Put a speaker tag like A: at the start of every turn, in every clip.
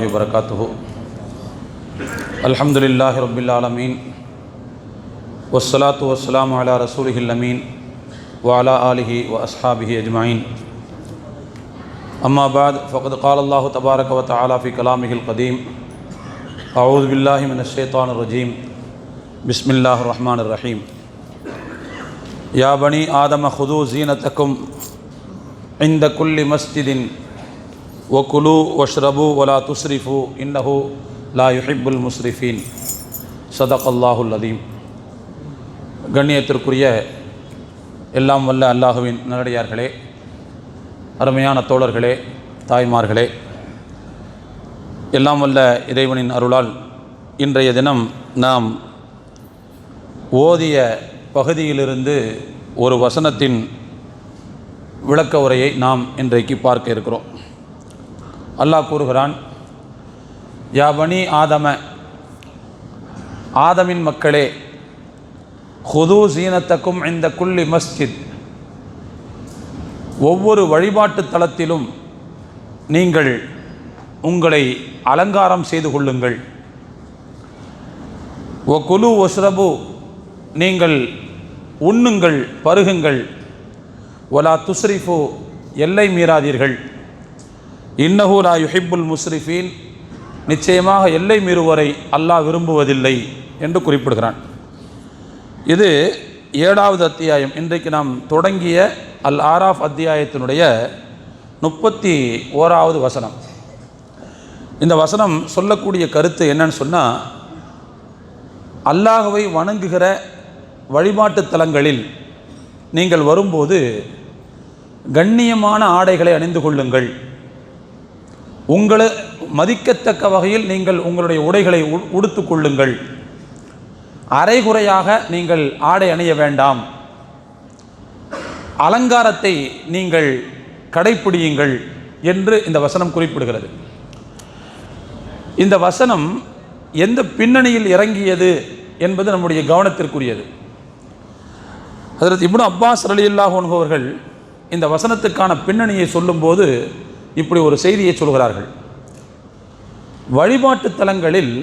A: वबरकातुहु। अल्हम्दुलिल्लाहि रब्बिल आलमीन वस्सलातु वस्सलामु अला रसूलिहिल अमीन व अला आलिहि व अस्हाबिहि अजमाइन। अम्मा बाद फ़क़द क़ाल अल्लाहु तबारक व तआला फ़ी कलामिहिल क़दीम अऊज़ु बिल्लाहि मिनश शैतानिर रजीम बिस्मिल्लाहिर रहमानिर रहीम। या बनी आदम खुदू ज़ीनतकुम इंद कुल्लि मस्जिदिन वकुलू वशरबू वला तुस्रिफू इन्नहु ला युहिब्बुल मुस्रिफीन। सदक़ल्लाहुल अज़ीम। கண்ணியத்திற்குரிய எல்லாம் வல்ல அல்லாஹுவின் நல்லடியார்களே, அருமையான தோழர்களே, தாய்மார்களே, எல்லாம் வல்ல இறைவனின் அருளால் இன்றைய தினம் நாம் ஓதிய பகுதியிலிருந்து ஒரு வசனத்தின் விளக்க உரையை நாம் இன்றைக்கு பார்க்க இருக்கிறோம். அல்லாஹ் கூறுகிறான், யா பனி ஆதம, ஆதமின் மக்களே, ஹுது ஜீனத்தக்கும் இந்த குல்லி மஸ்ஜித், ஒவ்வொரு வழிபாட்டு தலத்திலும் நீங்கள் உங்களை அலங்காரம் செய்து கொள்ளுங்கள். ஒ குலு ஒஸ்ரபு, நீங்கள் உண்ணுங்கள், பருகுங்கள். ஒலா துஸ்ரிஃபு, எல்லை மீறாதீர்கள். இன்னஹு லா யுஹிப்புல் முஸ்ரிஃபீன், நிச்சயமாக எல்லை மீறுவோரை அல்லாஹ் விரும்புவதில்லை என்று குறிப்பிடுகிறான். இது 7வது அத்தியாயம். இன்றைக்கு நாம் தொடங்கிய அல் ஆராஃப் அத்தியாயத்தினுடைய 31வது வசனம். இந்த வசனம் சொல்லக்கூடிய கருத்து என்னன்னு சொன்னால், அல்லாஹ்வை வணங்குகிற வழிபாட்டு தலங்களில் நீங்கள் வரும்போது கண்ணியமான ஆடைகளை அணிந்து கொள்ளுங்கள். உங்களை மதிக்கத்தக்க வகையில் நீங்கள் உங்களுடைய உடைகளை உடுத்து கொள்ளுங்கள். அரைகுறையாக நீங்கள் ஆடை அணிய வேண்டாம். அலங்காரத்தை நீங்கள் கடைப்பிடியுங்கள் என்று இந்த வசனம் குறிப்பிடுகிறது. இந்த வசனம் எந்த பின்னணியில் இறங்கியது என்பது நம்முடைய கவனத்திற்குரியது. ஹஜ்ரத் இப்னு அப்பாஸ் ரலியல்லாஹு அன்ஹு அவர்கள் இந்த வசனத்துக்கான பின்னணியை சொல்லும்போது இப்படி ஒரு செய்தியை சொல்கிறார்கள். வழிபாட்டு தலங்களில்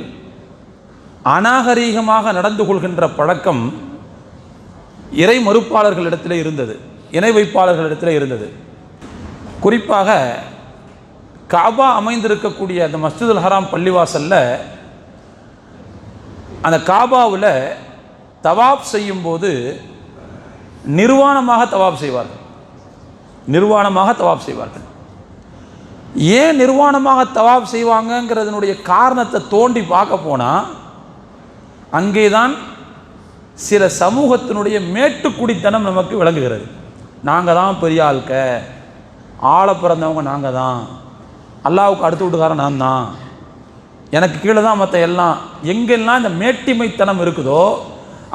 A: அநாகரீகமாக நடந்து கொள்கின்ற பழக்கம் இறை மறுப்பாளர்களிடத்தில் இருந்தது, இணை வைப்பாளர்களிடத்தில் இருந்தது. குறிப்பாக காபா அமைந்திருக்கக்கூடிய அந்த மஸ்ஜிதுல் ஹராம் பள்ளிவாசலில், அந்த காபாவில் தவாப் செய்யும்போது நிர்வாணமாக தவாப் செய்வார்கள். நிர்வாணமாக தவாப் செய்வார்கள். ஏன் நிர்வாணமாக தவாப் செய்வாங்கங்கிறதுனுடைய காரணத்தை தோண்டி பார்க்க போனால், அங்கேதான் சில சமூகத்தினுடைய மேட்டுக்குடித்தனம் நமக்கு விளங்குகிறது. நாங்கள் தான் பெரிய ஆள்க, ஆளை பிறந்தவங்க நாங்கள் தான், அல்லாவுக்கு அடுத்த வீட்டுக்காரன் நான் தான், எனக்கு கீழே தான் மற்ற எல்லாம். எங்கெல்லாம் இந்த மேட்டிமைத்தனம் இருக்குதோ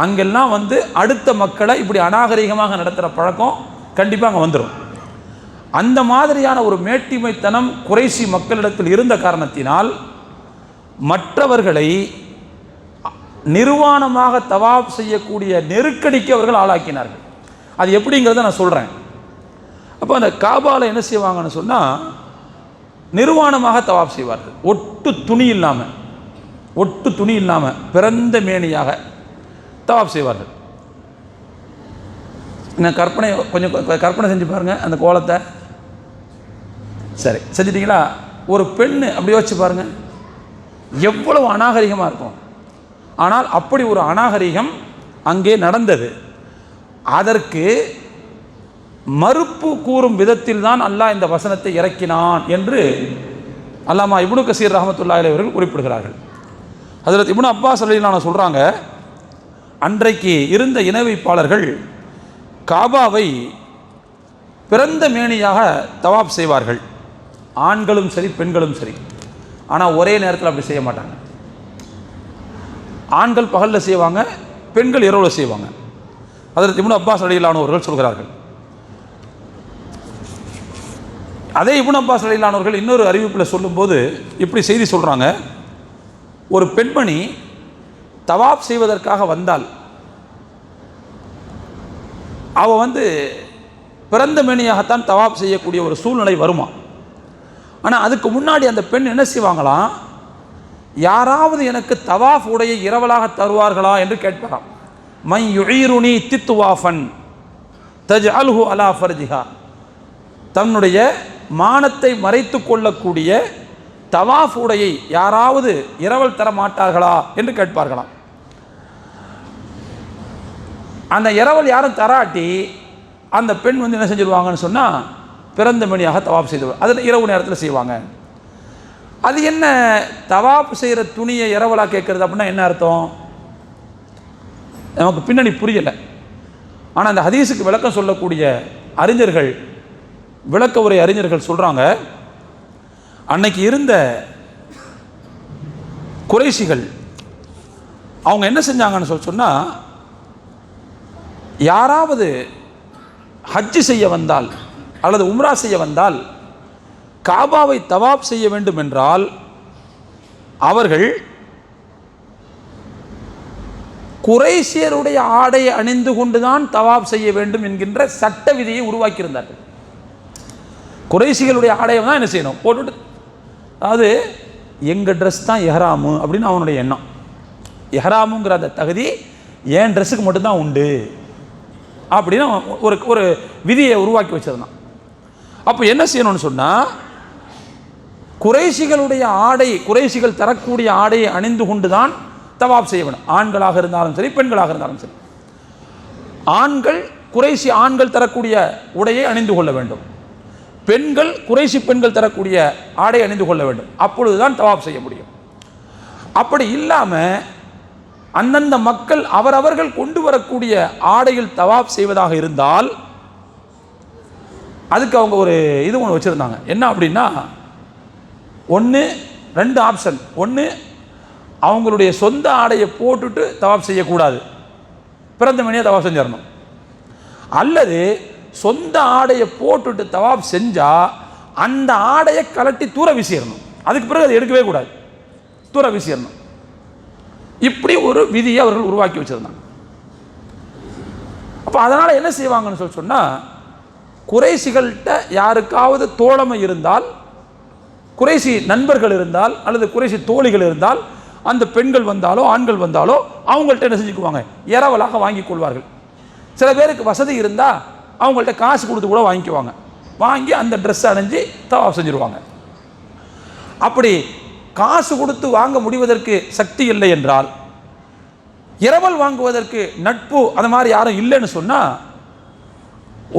A: அங்கெல்லாம் அடுத்த மக்களை இப்படி அநாகரிகமாக நடத்துகிற பழக்கம் கண்டிப்பாக அங்கே வந்துடும். அந்த மாதிரியான ஒரு மேட்டிமைத்தனம் குறைசி மக்களிடத்தில் இருந்த காரணத்தினால் மற்றவர்களை நிர்வாணமாக தவாப் செய்யக்கூடிய நெருக்கடிக்கு அவர்கள் ஆளாக்கினார்கள். அது எப்படிங்கிறத நான் சொல்கிறேன். அப்போ அந்த காபாவில் என்ன செய்வாங்கன்னு சொன்னால், நிர்வாணமாக தவாப் செய்வார்கள். ஒட்டு துணி இல்லாமல் பிறந்த மேனியாக தவாப் செய்வார்கள். நான் கொஞ்சம் கற்பனை செஞ்சு பாருங்கள் அந்த கோலத்தை. சரி, செஞ்சிட்டிங்களா? ஒரு பெண்ணு அப்படி யோசிச்சு பாருங்கள், எவ்வளவு அநாகரிகமாக இருக்கும். ஆனால் அப்படி ஒரு அநாகரிகம் அங்கே நடந்தது. அதற்கு மறுப்பு கூறும் விதத்தில் தான் அல்லாஹ் இந்த வசனத்தை இறக்கினான் என்று அல்லாமா இப்னு கசீர் ரஹ்மத்துல்லாஹி அலைஹி அவர்கள் குறிப்பிடுகிறார்கள். ஹஜ்ரத் இப்னு அப்பாஸ் ரலியல்லாஹு அன்ஹு சொல்கிறாங்க, அன்றைக்கு இருந்த இணை வைப்பாளர்கள் காபாவை பிறந்த மேனியாக தவாப் செய்வார்கள். ஆண்களும் சரி, பெண்களும் சரி. ஆனால் ஒரே நேரத்தில் அப்படி செய்ய மாட்டாங்க. ஆண்கள் பகலில் செய்வாங்க, பெண்கள் இரவில் செய்வாங்க. ஹஜ்ரத் இப்னு அப்பாஸ் ரலியல்லாஹு அன்ஹு அவர்கள் சொல்கிறார்கள். அதே இப்னு அப்பாஸ் ரலியல்லாஹு அன்ஹு அவர்கள் இன்னொரு அறிவிப்பில் சொல்லும்போது இப்படி செய்தி சொல்கிறாங்க, ஒரு பெண்மணி தவாப் செய்வதற்காக வந்தால் அவள் பிறந்த மேனியாகத்தான் தவாப் செய்யக்கூடிய ஒரு சூழ்நிலை வருமா. ஆனால் அதுக்கு முன்னாடி அந்த பெண் என்ன செய்வாங்களாம், யாராவது எனக்கு தவாஃப் உடைய இரவலாக தருவார்களா என்று கேட்பாராம். மை யுஈருனி தித்துவாஃபன் தஜ்அல்ஹு அலா ஃபர்ஜிஹா, தன்னுடைய மானத்தை மறைத்து கொள்ளக்கூடிய தவாஃப் உடையை யாராவது இரவல் தர மாட்டார்களா என்று கேட்பார்களாம். அந்த இரவல் யாரும் தராட்டி அந்த பெண் வந்து என்ன செஞ்சிருவாங்கன்னு சொன்னால் பிறந்த மணியாக தவாப் செய்துவாங்க. அதில் இரவு நேரத்தில் செய்வாங்க. அது என்ன தவாப் செய்கிற துணியை இரவலாக கேட்குறது அப்படின்னா என்ன அர்த்தம், நமக்கு பின்னணி புரியலை. ஆனால் அந்த ஹதீஸுக்கு விளக்கம் சொல்லக்கூடிய அறிஞர்கள், விளக்க உரை அறிஞர்கள் சொல்கிறாங்க, அன்னைக்கு இருந்த குறைஷிகள் அவங்க என்ன செஞ்சாங்கன்னு சொன்னால், யாராவது ஹஜ்ஜு செய்ய வந்தால் அல்லது உம்ரா செய்ய வந்தால் காபாவை தவாப் செய்ய வேண்டும் என்றால் அவர்கள் குறைஷியருடைய ஆடையை அணிந்து கொண்டுதான் தவாப் செய்ய வேண்டும் என்கின்ற சட்ட விதியை உருவாக்கியிருந்தார்கள். குறைஷிகளுடைய ஆடையை தான் என்ன செய்யணும் போட்டுட்டு, அதாவது எங்கள் ட்ரெஸ் தான் எஹ்ராமு அப்படின்னு அவனுடைய எண்ணம். எஹ்ராமுங்கிற அந்த தகுதி என் ட்ரெஸ்ஸுக்கு மட்டும்தான் உண்டு அப்படின்னு ஒரு ஒரு விதியை உருவாக்கி வச்சிருந்தான். அப்போ என்ன செய்யணும்னு சொன்னால், குறைஷிகளுடைய ஆடை, குறைஷிகள் தரக்கூடிய ஆடையை அணிந்து கொண்டு தான் தவாப் செய்ய வேண்டும். ஆண்களாக இருந்தாலும் சரி, பெண்களாக இருந்தாலும் சரி. ஆண்கள் குறைஷி ஆண்கள் தரக்கூடிய உடையை அணிந்து கொள்ள வேண்டும், பெண்கள் குறைஷி பெண்கள் தரக்கூடிய ஆடை அணிந்து கொள்ள வேண்டும். அப்பொழுதுதான் தவாப் செய்ய முடியும். அப்படி இல்லாமல் அந்தந்த மக்கள் அவரவர்கள் கொண்டு வரக்கூடிய ஆடையில் தவாப் செய்வதாக இருந்தால் அதுக்கு அவங்க ஒரு இது ஒன்று வச்சுருந்தாங்க. என்ன அப்படின்னா, ஒன்று ரெண்டு ஆப்ஷன். ஒன்று, அவங்களுடைய சொந்த ஆடையை போட்டுட்டு தவாப் செய்யக்கூடாது, பிறந்த மணியாக தவாப் செஞ்சிடணும். அல்லது சொந்த ஆடையை போட்டுட்டு தவாப் செஞ்சால் அந்த ஆடையை கலட்டி தூர வீசிடணும், அதுக்கு பிறகு அதை எடுக்கவே கூடாது, தூர வீசிடணும். இப்படி ஒரு விதியை அவர்கள் உருவாக்கி வச்சுருந்தாங்க. அப்போ அதனால் என்ன செய்வாங்கன்னு சொன்னால், குறைஷிகள்கிட்ட யாருக்காவது தோழமை இருந்தால், குறைஷி நண்பர்கள் இருந்தால் அல்லது குறைஷி தோழிகள் இருந்தால், அந்த பெண்கள் வந்தாலோ ஆண்கள் வந்தாலோ அவங்கள்ட்ட என்ன செஞ்சுக்குவாங்க, இரவலாக வாங்கி கொள்வார்கள். சில பேருக்கு வசதி இருந்தால் அவங்கள்ட்ட காசு கொடுத்து கூட வாங்கிக்குவாங்க, வாங்கி அந்த ட்ரெஸ்ஸை அணிஞ்சு தவாப் செஞ்சுருவாங்க. அப்படி காசு கொடுத்து வாங்க முடிவதற்கு சக்தி இல்லை என்றால், இரவல் வாங்குவதற்கு நட்பு அது மாதிரி யாரும் இல்லைன்னு சொன்னால்,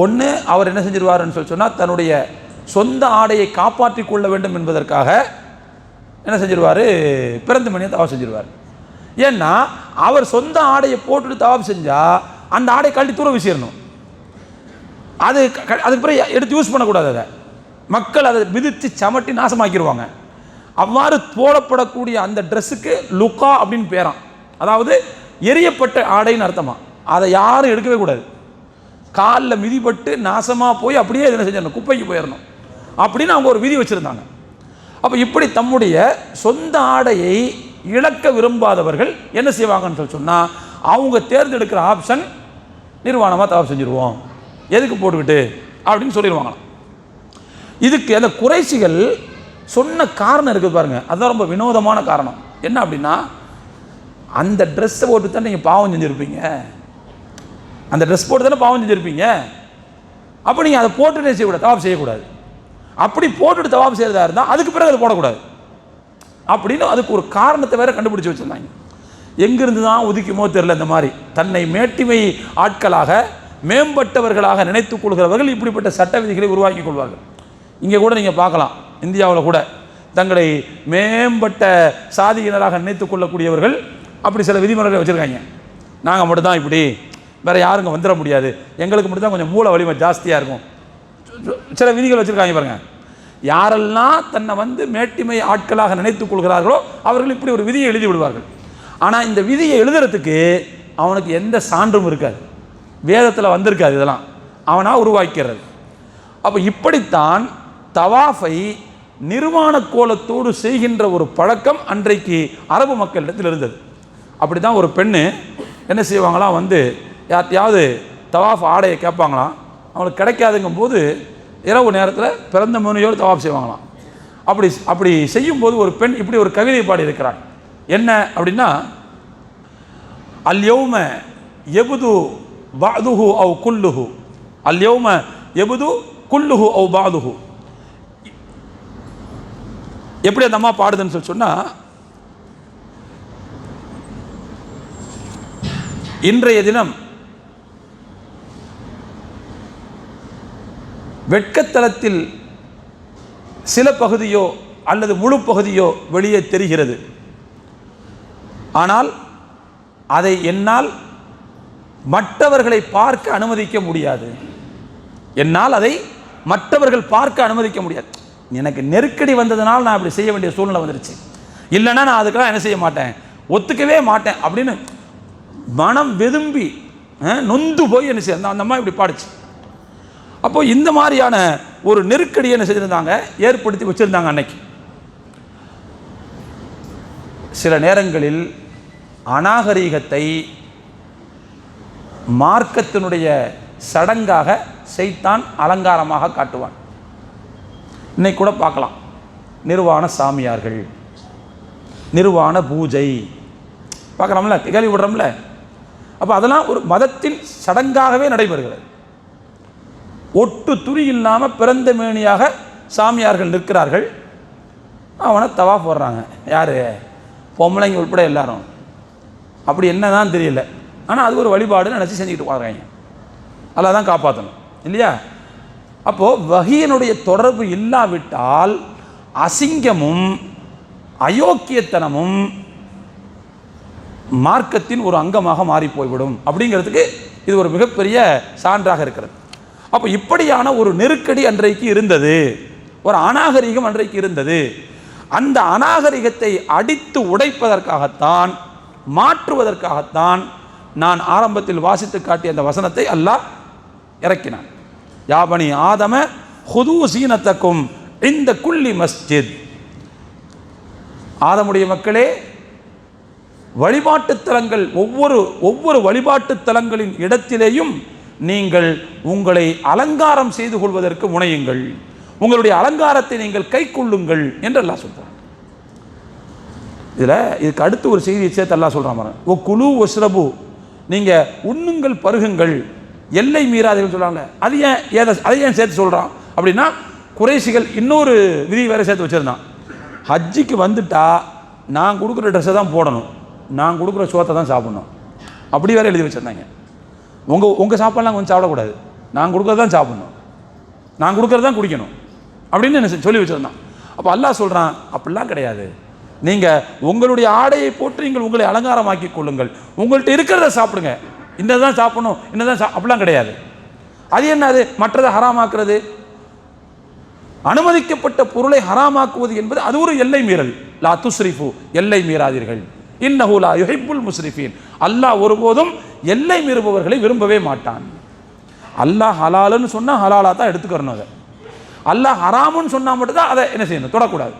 A: ஒன்று அவர் என்ன செஞ்சிருவாருன்னு சொன்னால், தன்னுடைய சொந்த ஆடையை காப்பாற்றி கொள்ள வேண்டும் என்பதற்காக என்ன செஞ்சிருவார், பிறந்த மணியை தவாப் செஞ்சிருவார். ஏன்னா அவர் சொந்த ஆடையை போட்டுட்டு தவாப் செஞ்சால் அந்த ஆடை கழட்டி தூர வீசிடணும், அதுக்கு பிறகு எடுத்து யூஸ் பண்ணக்கூடாது. அதை மக்கள் அதை மிதித்து சமட்டி நாசமாக்கிடுவாங்க. அவ்வாறு போடப்படக்கூடிய அந்த ட்ரெஸ்ஸுக்கு லுக்கா அப்படின்னு பேரான், அதாவது எரியப்பட்ட ஆடைன்னு அர்த்தமா. அதை யாரும் எடுக்கவே கூடாது, காலில் மிதிப்பட்டு நாசமாக போய் அப்படியே என்ன செஞ்சிடணும், குப்பைக்கு போயிடணும் அப்படின்னு அவங்க ஒரு விதி வச்சுருந்தாங்க. அப்போ இப்படி தம்முடைய சொந்த ஆடையை இழக்க விரும்பாதவர்கள் என்ன செய்வாங்கன்னு சொன்னால், அவங்க தேர்ந்தெடுக்கிற ஆப்ஷன் நிர்வாணமாக தவாப் செஞ்சுருவோம், எதுக்கு போட்டுக்கிட்டு அப்படின்னு சொல்லிடுவாங்களாம். இதுக்கு அந்த குறைஷிகள் சொன்ன காரணம் இருக்குது பாருங்கள், அதுதான் ரொம்ப வினோதமான காரணம். என்ன அப்படின்னா, அந்த ட்ரெஸ்ஸை போட்டு தான் நீங்கள் பாவம் செஞ்சுருப்பீங்க, அந்த ட்ரெஸ் போட்டு தானே பாவம் செஞ்சுருப்பீங்க, அப்போ நீங்கள் அதை போட்டுட்டு செய்யக்கூடாது, தவாப் செய்யக்கூடாது. அப்படி போட்டுட்டு தவாப் செய்கிறதா இருந்தால் அதுக்கு பிறகு அதை போடக்கூடாது அப்படின்னு அதுக்கு ஒரு காரணத்தை வேறு கண்டுபிடிச்சி வச்சுருந்தாங்க. எங்கிருந்து தான் ஒதுக்குமோ தெரியல. இந்த மாதிரி தன்னை மேட்டிமை ஆட்களாக மேம்பட்டவர்களாக நினைத்துக் கொள்கிறவர்கள் இப்படிப்பட்ட சட்ட விதிகளை உருவாக்கி கொள்வார்கள். இங்கே கூட நீங்கள் பார்க்கலாம், இந்தியாவில் கூட தங்களை மேம்பட்ட சாதியினராக நினைத்துக் கொள்ளக்கூடியவர்கள் அப்படி சில விதிமுறைகளை வச்சுருக்காங்க. நாங்கள் மட்டும்தான் இப்படி, வேறு யாருங்க வந்துட முடியாது, எங்களுக்கு மட்டும்தான் கொஞ்சம் மூல வலிமை ஜாஸ்தியாக இருக்கும், சில விதிகள் வச்சுருக்காங்க பாருங்கள். யாரெல்லாம் தன்னை மேட்டிமை ஆட்களாக நினைத்துக் கொள்கிறார்களோ அவர்கள் இப்படி ஒரு விதியை எழுதி விடுவார்கள். ஆனால் இந்த விதியை எழுதுறதுக்கு அவனுக்கு எந்த சான்றும் இருக்காது, வேதத்தில் வந்திருக்காது, இதெல்லாம் அவனாக உருவாக்கிறது. அப்போ இப்படித்தான் தவாஃபை நிர்வாண கோலத்தோடு செய்கின்ற ஒரு பழக்கம் அன்றைக்கு அரபு மக்களிடத்தில் இருந்தது. அப்படி தான் ஒரு பெண்ணு என்ன செய்வாங்களாம், யார்த்தையாவது தவாஃப் ஆடையை கேட்பாங்களாம், அவங்களுக்கு கிடைக்காதுங்கும் போது இரவு நேரத்தில் பிறந்த முனையோடு தவாப் செய்வாங்களாம். அப்படி அப்படி செய்யும்போது ஒரு பெண் இப்படி ஒரு கவிதை பாடி இருக்கிறாள். என்ன அப்படின்னா, அல்யௌம யபுது பஅதுஹு அவ் குல்லுஹு, அல்யௌம யபுது குல்லுஹு அவ் பஅதுஹு. எப்படி அந்த அம்மா பாடுதுன்னு சொல்லி சொன்னா, இன்றைய தினம் வெட்கத்தலத்தில் சில பகுதியோ அல்லது முழு பகுதியோ வெளியே தெரிகிறது. ஆனால் அதை என்னால் மற்றவர்களை பார்க்க அனுமதிக்க முடியாது. என்னால் அதை மற்றவர்கள் பார்க்க அனுமதிக்க முடியாது. எனக்கு நெருக்கடி வந்ததுனால் நான் அப்படி செய்ய வேண்டிய சூழ்நிலை வந்துருச்சு. இல்லைன்னா நான் அதுக்கெல்லாம் என்ன செய்ய மாட்டேன், ஒத்துக்கவே மாட்டேன் அப்படின்னு மனம் வெதும்பி நொந்து போய் என்ன செய்ய அந்த அம்மா இப்படி பாடிச்சு. அப்போ இந்த மாதிரியான ஒரு நெருக்கடியை என்ன செய்திருந்தாங்க, ஏற்படுத்தி வச்சிருந்தாங்க அன்னைக்கு. சில நேரங்களில் அநாகரீகத்தை மார்க்கத்தினுடைய சடங்காக சைத்தான் அலங்காரமாக காட்டுவான். இன்னைக்கு கூட பார்க்கலாம், நிர்வாண சாமியார்கள், நிர்வாண பூஜை பார்க்குறோம்ல, கேள்விப்படுறோம்ல. அப்போ அதெல்லாம் ஒரு மதத்தின் சடங்காகவே நடைபெறுகிறது. ஒட்டு துணி இல்லாமல் பிறந்த மேனியாக சாமியார்கள் நிற்கிறார்கள். அவனை தவாஃப் போடுறாங்க. யார்? பொம்பளைங்க உட்பட எல்லாரும். அப்படி என்னதான் தெரியல, ஆனால் அது ஒரு வழிபாடுன்னு நினச்சி செஞ்சுக்கிட்டு போகிறாங்க. அல்ல தான் காப்பாற்றணும் இல்லையா? அப்போது வஹீனுடைய தொடர்பு இல்லாவிட்டால் அசிங்கமும் அயோக்கியத்தனமும் மார்க்கத்தின் ஒரு அங்கமாக மாறி போய்விடும் அப்படிங்கிறதுக்கு இது ஒரு மிகப்பெரிய சான்றாக இருக்கிறது. அப்போ இப்படியான ஒரு நெருக்கடி அன்றைக்கு இருந்தது, ஒரு அநாகரிகம் அன்றைக்கு இருந்தது. அந்த அநாகரிகத்தை அடித்து உடைப்பதற்காகத்தான், மாற்றுவதற்காகத்தான் நான் ஆரம்பத்தில் வாசித்து காட்டிய அந்த வசனத்தை அல்லாஹ் இறக்கினான். யாபனி ஆதம ஹுது சீனத்தக்கும் இந்த குல்லி மஸ்ஜித். ஆதமுடைய மக்களே, வழிபாட்டு தலங்கள் ஒவ்வொரு வழிபாட்டு தலங்களின் இடத்திலேயும் நீங்கள் உங்களை அலங்காரம் செய்து கொள்வதற்கு முனையுங்கள், உங்களுடைய அலங்காரத்தை நீங்கள் கை கொள்ளுங்கள் என்று அல்லாஹ் சொல்றான். இதுக்கு அடுத்து ஒரு செய்தியை சேர்த்து அல்லாஹ் சொல்றான், ஓ குலு ஒஸ்ரபு, நீங்க உண்ணுங்கள் பருகுங்கள், எல்லை மீறாதீர்கள் சொல்றாங்க. அதை ஏன் சேர்த்து சொல்றான் அப்படின்னா, குறைஷிகள் இன்னொரு விதி வேற சேர்த்து வச்சிருந்தான். ஹஜ்ஜிக்கு வந்துட்டா நான் கொடுக்குற ட்ரெஸ்ஸை தான் போடணும், நான் கொடுக்குற சோத்தை தான் சாப்பிடணும், அப்படி வேற எழுதி வச்சிருந்தாங்க. உங்கள் சாப்பாடுலாம் கொஞ்சம் சாப்பிடக்கூடாது, நான் கொடுக்குறது தான் சாப்பிடணும், நான் கொடுக்குறது தான் குடிக்கணும் அப்படின்னு என்ன சொல்லி வச்சுருந்தான். அப்போ அல்லாஹ் சொல்கிறான், அப்படிலாம் கிடையாது, நீங்கள் உங்களுடைய ஆடையை போட்டு நீங்கள் உங்களை அலங்காரமாக்கி கொள்ளுங்கள், உங்கள்கிட்ட இருக்கிறத சாப்பிடுங்க, இன்னதான் சாப்பிடணும் இன்னதான் அப்படிலாம் கிடையாது. அது என்னது? மற்றதை ஹராமாக்குறது, அனுமதிக்கப்பட்ட பொருளை ஹராமாக்குவது என்பது அது ஒரு எல்லை மீறல். லா துஸ்ரிஃபு, எல்லை மீறாதீர்கள், இன்னஹு லா யுஹிப்புல் முஸ்ரிஃபீன். அல்லாஹ் ஒருபோதும் எல்லை மீறுபவர்களை விரும்பவே மாட்டான். அல்லாஹ் ஹலாலுன்னு சொன்னால் ஹலாலாக தான் எடுத்துக்கிறணும், அதை அல்லாஹ் ஹராமுன்னு சொன்னால் மட்டும்தான் அதை என்ன செய்யணும், தொடக்கூடாது.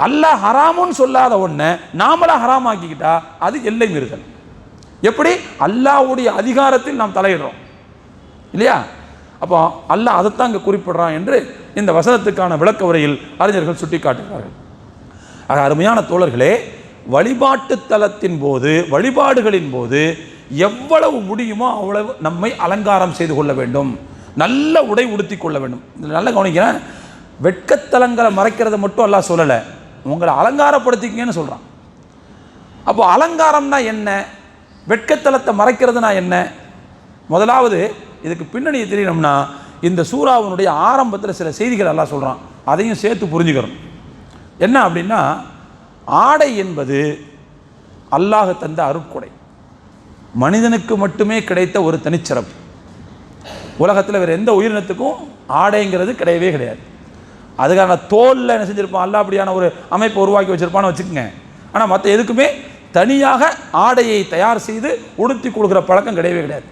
A: அல்லாஹ் ஹராமுன்னு சொல்லாத ஒன்றை நாமளா ஹராமாக்கிக்கிட்டா அது எல்லை மீறுதல். எப்படி? அல்லாஹ்வுடைய அதிகாரத்தில் நாம் தலையிடுறோம் இல்லையா? அப்போ அல்லாஹ் அதைத்தான் இங்கே குறிப்பிடுறான் என்று இந்த வசனத்துக்கான விளக்க உரையில் அறிஞர்கள் சுட்டி காட்டுகிறார்கள். ஆக அருமையான தோழர்களே, வழிபாட்டு தலத்தின் போது, வழிபாடுகளின் போது எவ்வளவு முடியுமோ அவ்வளவு நம்மை அலங்காரம் செய்து கொள்ள வேண்டும், நல்ல உடை உடுத்தி கொள்ள வேண்டும். நல்ல கவனிக்கிறேன், வெட்கத்தலங்களை மறைக்கிறத மட்டும் அல்லாஹ் சொல்லலை, உங்களை அலங்காரப்படுத்திக்கங்கன்னு சொல்கிறான். அப்போ அலங்காரம்னா என்ன, வெட்கத்தலத்தை மறைக்கிறதுனா என்ன? முதலாவது இதுக்கு பின்னணியை தெரியணும்னா இந்த சூறாவினுடைய ஆரம்பத்தில் சில செய்திகள் அல்லாஹ் சொல்கிறான், அதையும் சேர்த்து புரிஞ்சுக்கிறோம். என்ன அப்படின்னா, ஆடை என்பது அல்லாஹ் தந்த அருட்கொடை, மனிதனுக்கு மட்டுமே கிடைத்த ஒரு தனிச்சிறப்பு. உலகத்தில் வேறு எந்த உயிரினத்துக்கும் ஆடைங்கிறது கிடையவே கிடையாது. அதுக்கான தோலில் என்ன செஞ்சுருப்பான் அல்லாஹ், அப்படியான ஒரு அமைப்பை உருவாக்கி வச்சுருப்பான்னு வச்சுக்கோங்க. ஆனால் மற்ற எதுக்குமே தனியாக ஆடையை தயார் செய்து உடுத்தி கொடுக்குற பழக்கம் கிடையவே கிடையாது.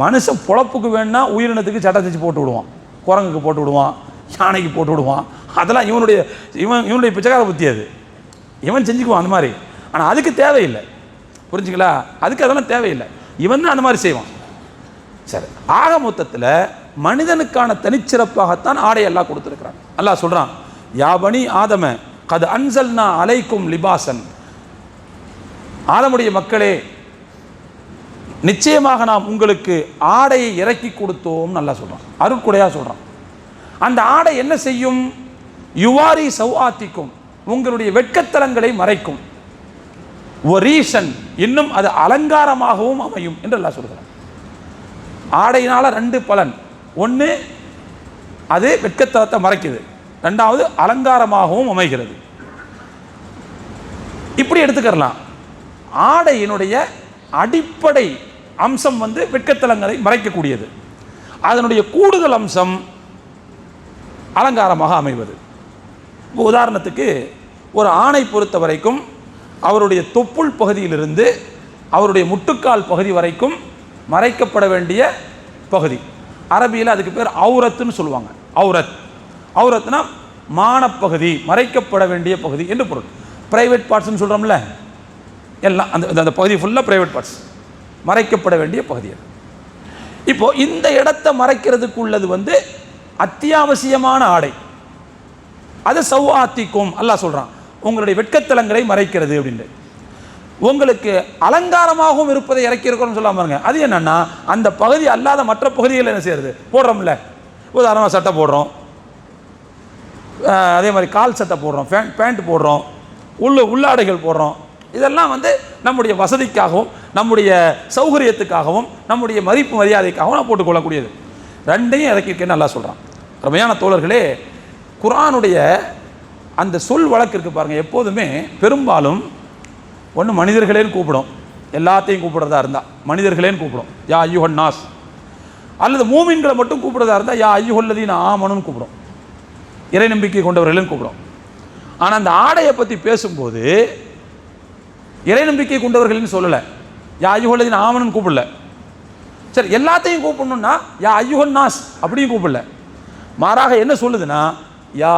A: மனுஷன் பொழப்புக்கு வேணும்னா உயிரினத்துக்கு சட்டை தைச்சு போட்டு விடுவான், குரங்குக்கு போட்டு விடுவான், யானைக்கு போட்டு விடுவான். அதெல்லாம் இவனுடைய பிச்சைக்கார புத்தி, அது இவன் செஞ்சுக்குவான் அந்த மாதிரி. ஆனால் அதுக்கு தேவையில்லை, புரிஞ்சுங்களா? அதுக்கு அதெல்லாம் தேவையில்லை, இவன் தான் அந்த மாதிரி செய்வான். சரி, ஆக மொத்தத்தில் மனிதனுக்கான தனிச்சிறப்பாகத்தான் ஆடை எல்லாம் கொடுத்துருக்கிறான். அல்லாஹ் சொல்கிறான், யா பனி ஆதம கத் அன்சல்னா அலைக்கும் லிபாசன், ஆதமுடைய மக்களே நிச்சயமாக நாம் உங்களுக்கு ஆடையை இறக்கி கொடுத்தோம் நல்லா சொல்கிறான், அருட்கொடையாக சொல்கிறான். அந்த ஆடை என்ன செய்யும்? யுவாரி சௌஆத்திக்கும், உங்களுடைய வெட்கத்தலங்களை மறைக்கும். ஒரீஷன், இன்னும் அது அலங்காரமாகவும் அமையும் என்று எல்லாம் சொல்கிறான். ஆடையினால 2 பலன், ஒன்று அது வெட்கத்தலத்தை மறைக்குது, 2வது அலங்காரமாகவும் அமைகிறது. இப்படி எடுத்துக்கலாம். ஆடையினுடைய அடிப்படை அம்சம் வெட்கத்தலங்களை மறைக்கக்கூடியது, அதனுடைய கூடுதல் அம்சம் அலங்காரமாக அமைவது. உதாரணத்துக்கு ஒரு ஆணை பொறுத்த வரைக்கும் அவருடைய தொப்புள் பகுதியிலிருந்து அவருடைய முட்டுக்கால் பகுதி வரைக்கும் மறைக்கப்பட வேண்டிய பகுதி, அரபியில் அதுக்கு பேர் அவுரத்துன்னு சொல்லுவாங்க. அவுரத்னா மானப்பகுதி, மறைக்கப்பட வேண்டிய பகுதி என்று பொருள். பிரைவேட் பார்ட்ஸ்ன்னு சொல்கிறோம்ல, எல்லாம் அந்த பகுதி ஃபுல்லாக பிரைவேட் பார்ட்ஸ், மறைக்கப்பட வேண்டிய பகுதி. இப்போது இந்த இடத்தை மறைக்கிறதுக்கு உள்ளது அத்தியாவசியமான ஆடை, அது சௌஆத்திக்கும் அல்லாஹ் சொல்கிறான், உங்களுடைய வெட்கத்தலங்களை மறைக்கிறது அப்படின்ட்டு. உங்களுக்கு அலங்காரமாகவும் இருப்பதை இறக்கியிருக்கணும்னு சொல்லாம பாருங்க. அது என்னன்னா, அந்த பகுதி அல்லாத மற்ற பகுதிகள் என்ன செய்யறது, போடுறோம்ல. உதாரணமாக சட்டை போடுறோம், அதே மாதிரி கால் சட்டை போடுறோம், பேண்ட் போடுறோம், உள்ளாடைகள் போடுறோம். இதெல்லாம் நம்முடைய வசதிக்காகவும் நம்முடைய சௌகரியத்துக்காகவும் நம்முடைய மதிப்பு மரியாதைக்காகவும் நான் போட்டுக்கொள்ளக்கூடியது. 2ஐயும் இறக்கியிருக்கேன்னு நல்லா சொல்கிறான். ரமையான தோழர்களே, குர்ஆனுடைய அந்த சொல் வழக்கு இருக்குது பாருங்கள். எப்போதுமே பெரும்பாலும் ஒன்று மனிதர்களேன்னு கூப்பிடும், எல்லாத்தையும் கூப்பிடுறதா இருந்தால் மனிதர்களேன்னு கூப்பிடும், யா ஐயுஹன் நாஸ். அல்லது மூமின்களை மட்டும் கூப்பிடுறதா இருந்தால் யா ஐயுஹல்லதீன ஆமனுன்னு கூப்பிடும், இறை நம்பிக்கை கொண்டவர்களேன்னு கூப்பிடும். ஆனால் அந்த ஆடையை பற்றி பேசும்போது இறை நம்பிக்கை கொண்டவர்கள்னு சொல்லலை, யா ஐயுஹல்லதீன ஆமனுன்னு கூப்பிடல. சரி, எல்லாத்தையும் கூப்பிடணும்னா யா ஐயுஹன் நாஸ் அப்படியும் கூப்பிடல. மாறாக என்ன சொல்லுதுன்னா, யா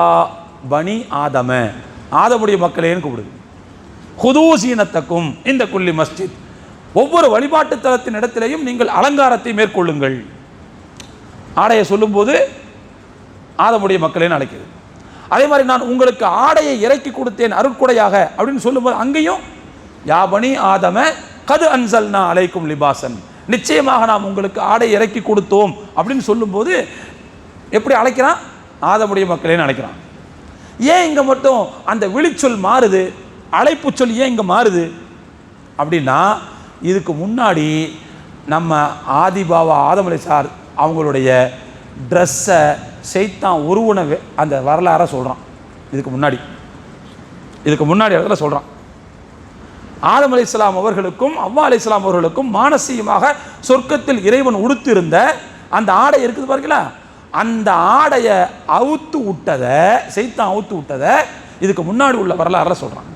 A: பனி ஆதம, ஆதமுடைய மக்களேன்னு கூப்பிடுது. ஹுதூசீனத்தக்கும் இந்த குல்லி மஸ்ஜித், ஒவ்வொரு வழிபாட்டு தலத்தின் இடத்திலேயும் நீங்கள் அலங்காரத்தை மேற்கொள்ளுங்கள். ஆடையை சொல்லும்போது ஆதமுடைய மக்களேன்னு அழைக்குது. அதே மாதிரி நான் உங்களுக்கு ஆடையை இறக்கி கொடுத்தேன் அருட்கொடையாக அப்படின்னு சொல்லும்போது அங்கேயும் யா பனி ஆதம கது அன்சல்னா அலைக்கும் லிபாசன், நிச்சயமாக நாம் உங்களுக்கு ஆடை இறக்கி கொடுத்தோம் அப்படின்னு சொல்லும்போது எப்படி அழைக்கிறான்? ஆதமுடைய மக்களேன்னு அழைக்கிறான். ஏன் இங்கே மட்டும் அந்த விழிச்சொல் மாறுது, அழைப்பு சொல் ஏன் இங்கே மாறுது அப்படின்னா, இதுக்கு முன்னாடி நம்ம ஆதிபாவா ஆதம் அலைஹிஸ்ஸலாம் அவங்களுடைய ட்ரெஸ்ஸை சைத்தான் உருவன அந்த வரலாறை சொல்கிறான். இதுக்கு முன்னாடி இடத்துல சொல்கிறான். ஆதம் அலைஹிஸ்ஸலாம் அவர்களுக்கும் அவ்வா அலைஹிஸ்ஸலாம் அவர்களுக்கும் மானசீகமாக சொர்க்கத்தில் இறைவன் உடுத்திருந்த அந்த ஆடை இருக்குது பாருங்களா, அந்த ஆடையை அவுத்து விட்டதை, சைத்தான் அவுத்து விட்டதை இதுக்கு முன்னாடி உள்ள வரலாறுல சொல்கிறான்.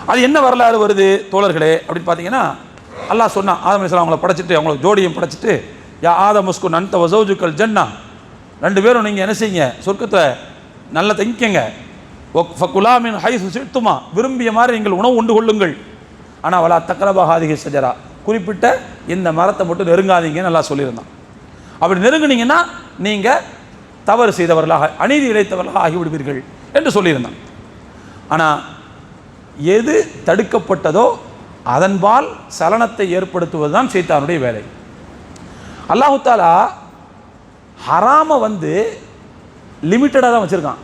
A: அது என்ன வரலாறு வருது தோழர்களே அப்படின்னு பார்த்தீங்கன்னா, அல்லாஹ் சொன்னான், ஆதம் அலைஹிஸ்ஸலாம் அவங்கள படைச்சிட்டு, அவங்களுக்கு ஜோடியும் படைச்சிட்டு, யா ஆதம் உஸ்குன் அன்த வ ஸௌஜுக்கல் ஜன்னா, 2 பேரும் நீங்கள் என்ன செய்யுங்க, சொர்க்கத்தை நல்லா தங்கிக்கங்க. ஃபகுலா மின் ஹைஸு ஷி'துமா, விரும்பிய மாதிரி நீங்கள் உணவு உண்டு கொள்ளுங்கள். ஆனால் வலா தக்ரபா ஹாதிஹி ஷஜரா, குறிப்பிட்ட இந்த மரத்தை மட்டும் நெருங்காதீங்கன்னு நல்லா சொல்லியிருந்தான். அப்படி நெருங்குனீங்கன்னா நீங்கள் தவறு செய்தவர்களாக, அநீதி இழைத்தவர்களாக ஆகிவிடுவீர்கள் என்று சொல்லியிருந்தான். ஆனால் எது தடுக்கப்பட்டதோ அதன்பால் சலனத்தை ஏற்படுத்துவது தான் ஷைத்தானுடைய வேலை. அல்லாஹு தாலா ஹராமை லிமிட்டடாக தான் வச்சுருக்கான்,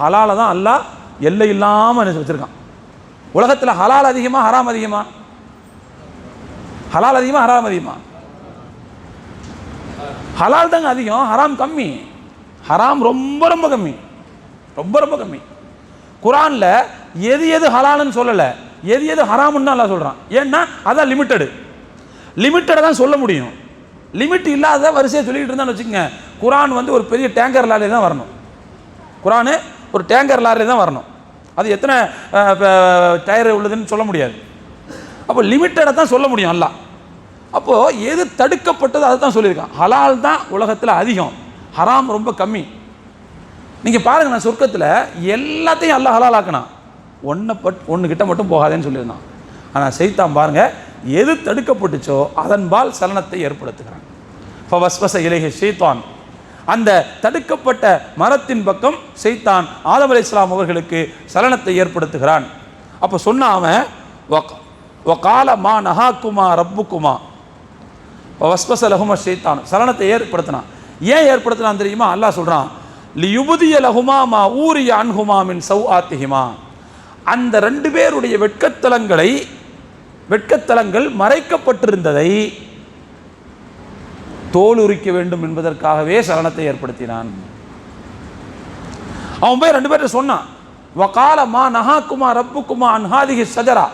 A: ஹலாலை தான் அல்லாஹ் எல்லை இல்லாமல் வச்சுருக்கான். உலகத்தில் ஹலால் அதிகமாக ஹராம் அதிகமாக? ஹலால் அதிகமாக ஹராம் அதிகமாக? ஹலால் தாங்க அதிகம், ஹராம் கம்மி. ஹராம் ரொம்ப ரொம்ப கம்மி, ரொம்ப ரொம்ப கம்மி. குரானில் எது எது ஹலால்னு சொல்லலை, எது எது ஹராமுன்னு அல்லாஹ் சொல்கிறான். ஏன்னா அதான் லிமிட்டடை தான் சொல்ல முடியும். லிமிட் இல்லாத வரிசையை சொல்லிக்கிட்டு இருந்தான்னு வச்சுக்கோங்க, குரான் ஒரு பெரிய டேங்கர் லாரியில் தான் வரணும். குரானு ஒரு டேங்கர் லாரியில் தான் வரணும். அது எத்தனை டயர் உள்ளதுன்னு சொல்ல முடியாது. அப்போ லிமிட்டடை தான் சொல்ல முடியும் அல்லாஹ். அப்போது எது தடுக்கப்பட்டது அதை தான் சொல்லியிருக்கான். ஹலால் தான் உலகத்தில் அதிகம், ஹராம் ரொம்ப கம்மி. நீங்கள் பாருங்கள், நான் சொர்க்கத்தில் எல்லாத்தையும் அல்லாஹ் ஹலால் ஆக்கினான், ஒன்றுக்கிட்ட மட்டும் போகாதேன்னு சொல்லியிருந்தான். ஆனால் சைத்தான் பாருங்கள், எது தடுக்கப்பட்டுச்சோ அதன்பால் சலனத்தை ஏற்படுத்துகிறான். ஃபவஸ்வஸ இலைஹி ஷைத்தான், அந்த தடுக்கப்பட்ட மரத்தின் பக்கம் ஷைத்தான் ஆதம் அலைஹிஸ்ஸலாம் அவர்களுக்கு சலனத்தை ஏற்படுத்துகிறான். அப்போ சொன்ன அவன் வகால மா நஹாக்குமா ரப்புக்குமா வஸ்வஸ லஹுமா ஷைத்தான், சலனத்தை ஏற்படுத்தினான். ஏன் ஏற்படுத்தினான் தெரியுமா? அல்லாஹ் சொல்றான், லியுபதிய லஹுமா மா ஊரிய அன்ஹுமா மின் சௌஆத்திஹிமா, அந்த ரெண்டு பேருடைய வெட்கத்தலங்கள் மறைக்கப்பட்டிருந்ததை தோல் உரிக்க வேண்டும் என்பதற்காகவே சலனத்தை ஏற்படுத்தினான். அவன் போய் ரெண்டு பேர்ட்ட சொன்னான், வகால மா நஹாக்குமா ரப்புக்குமா அன் ஹாதிஹி ஷஜரா,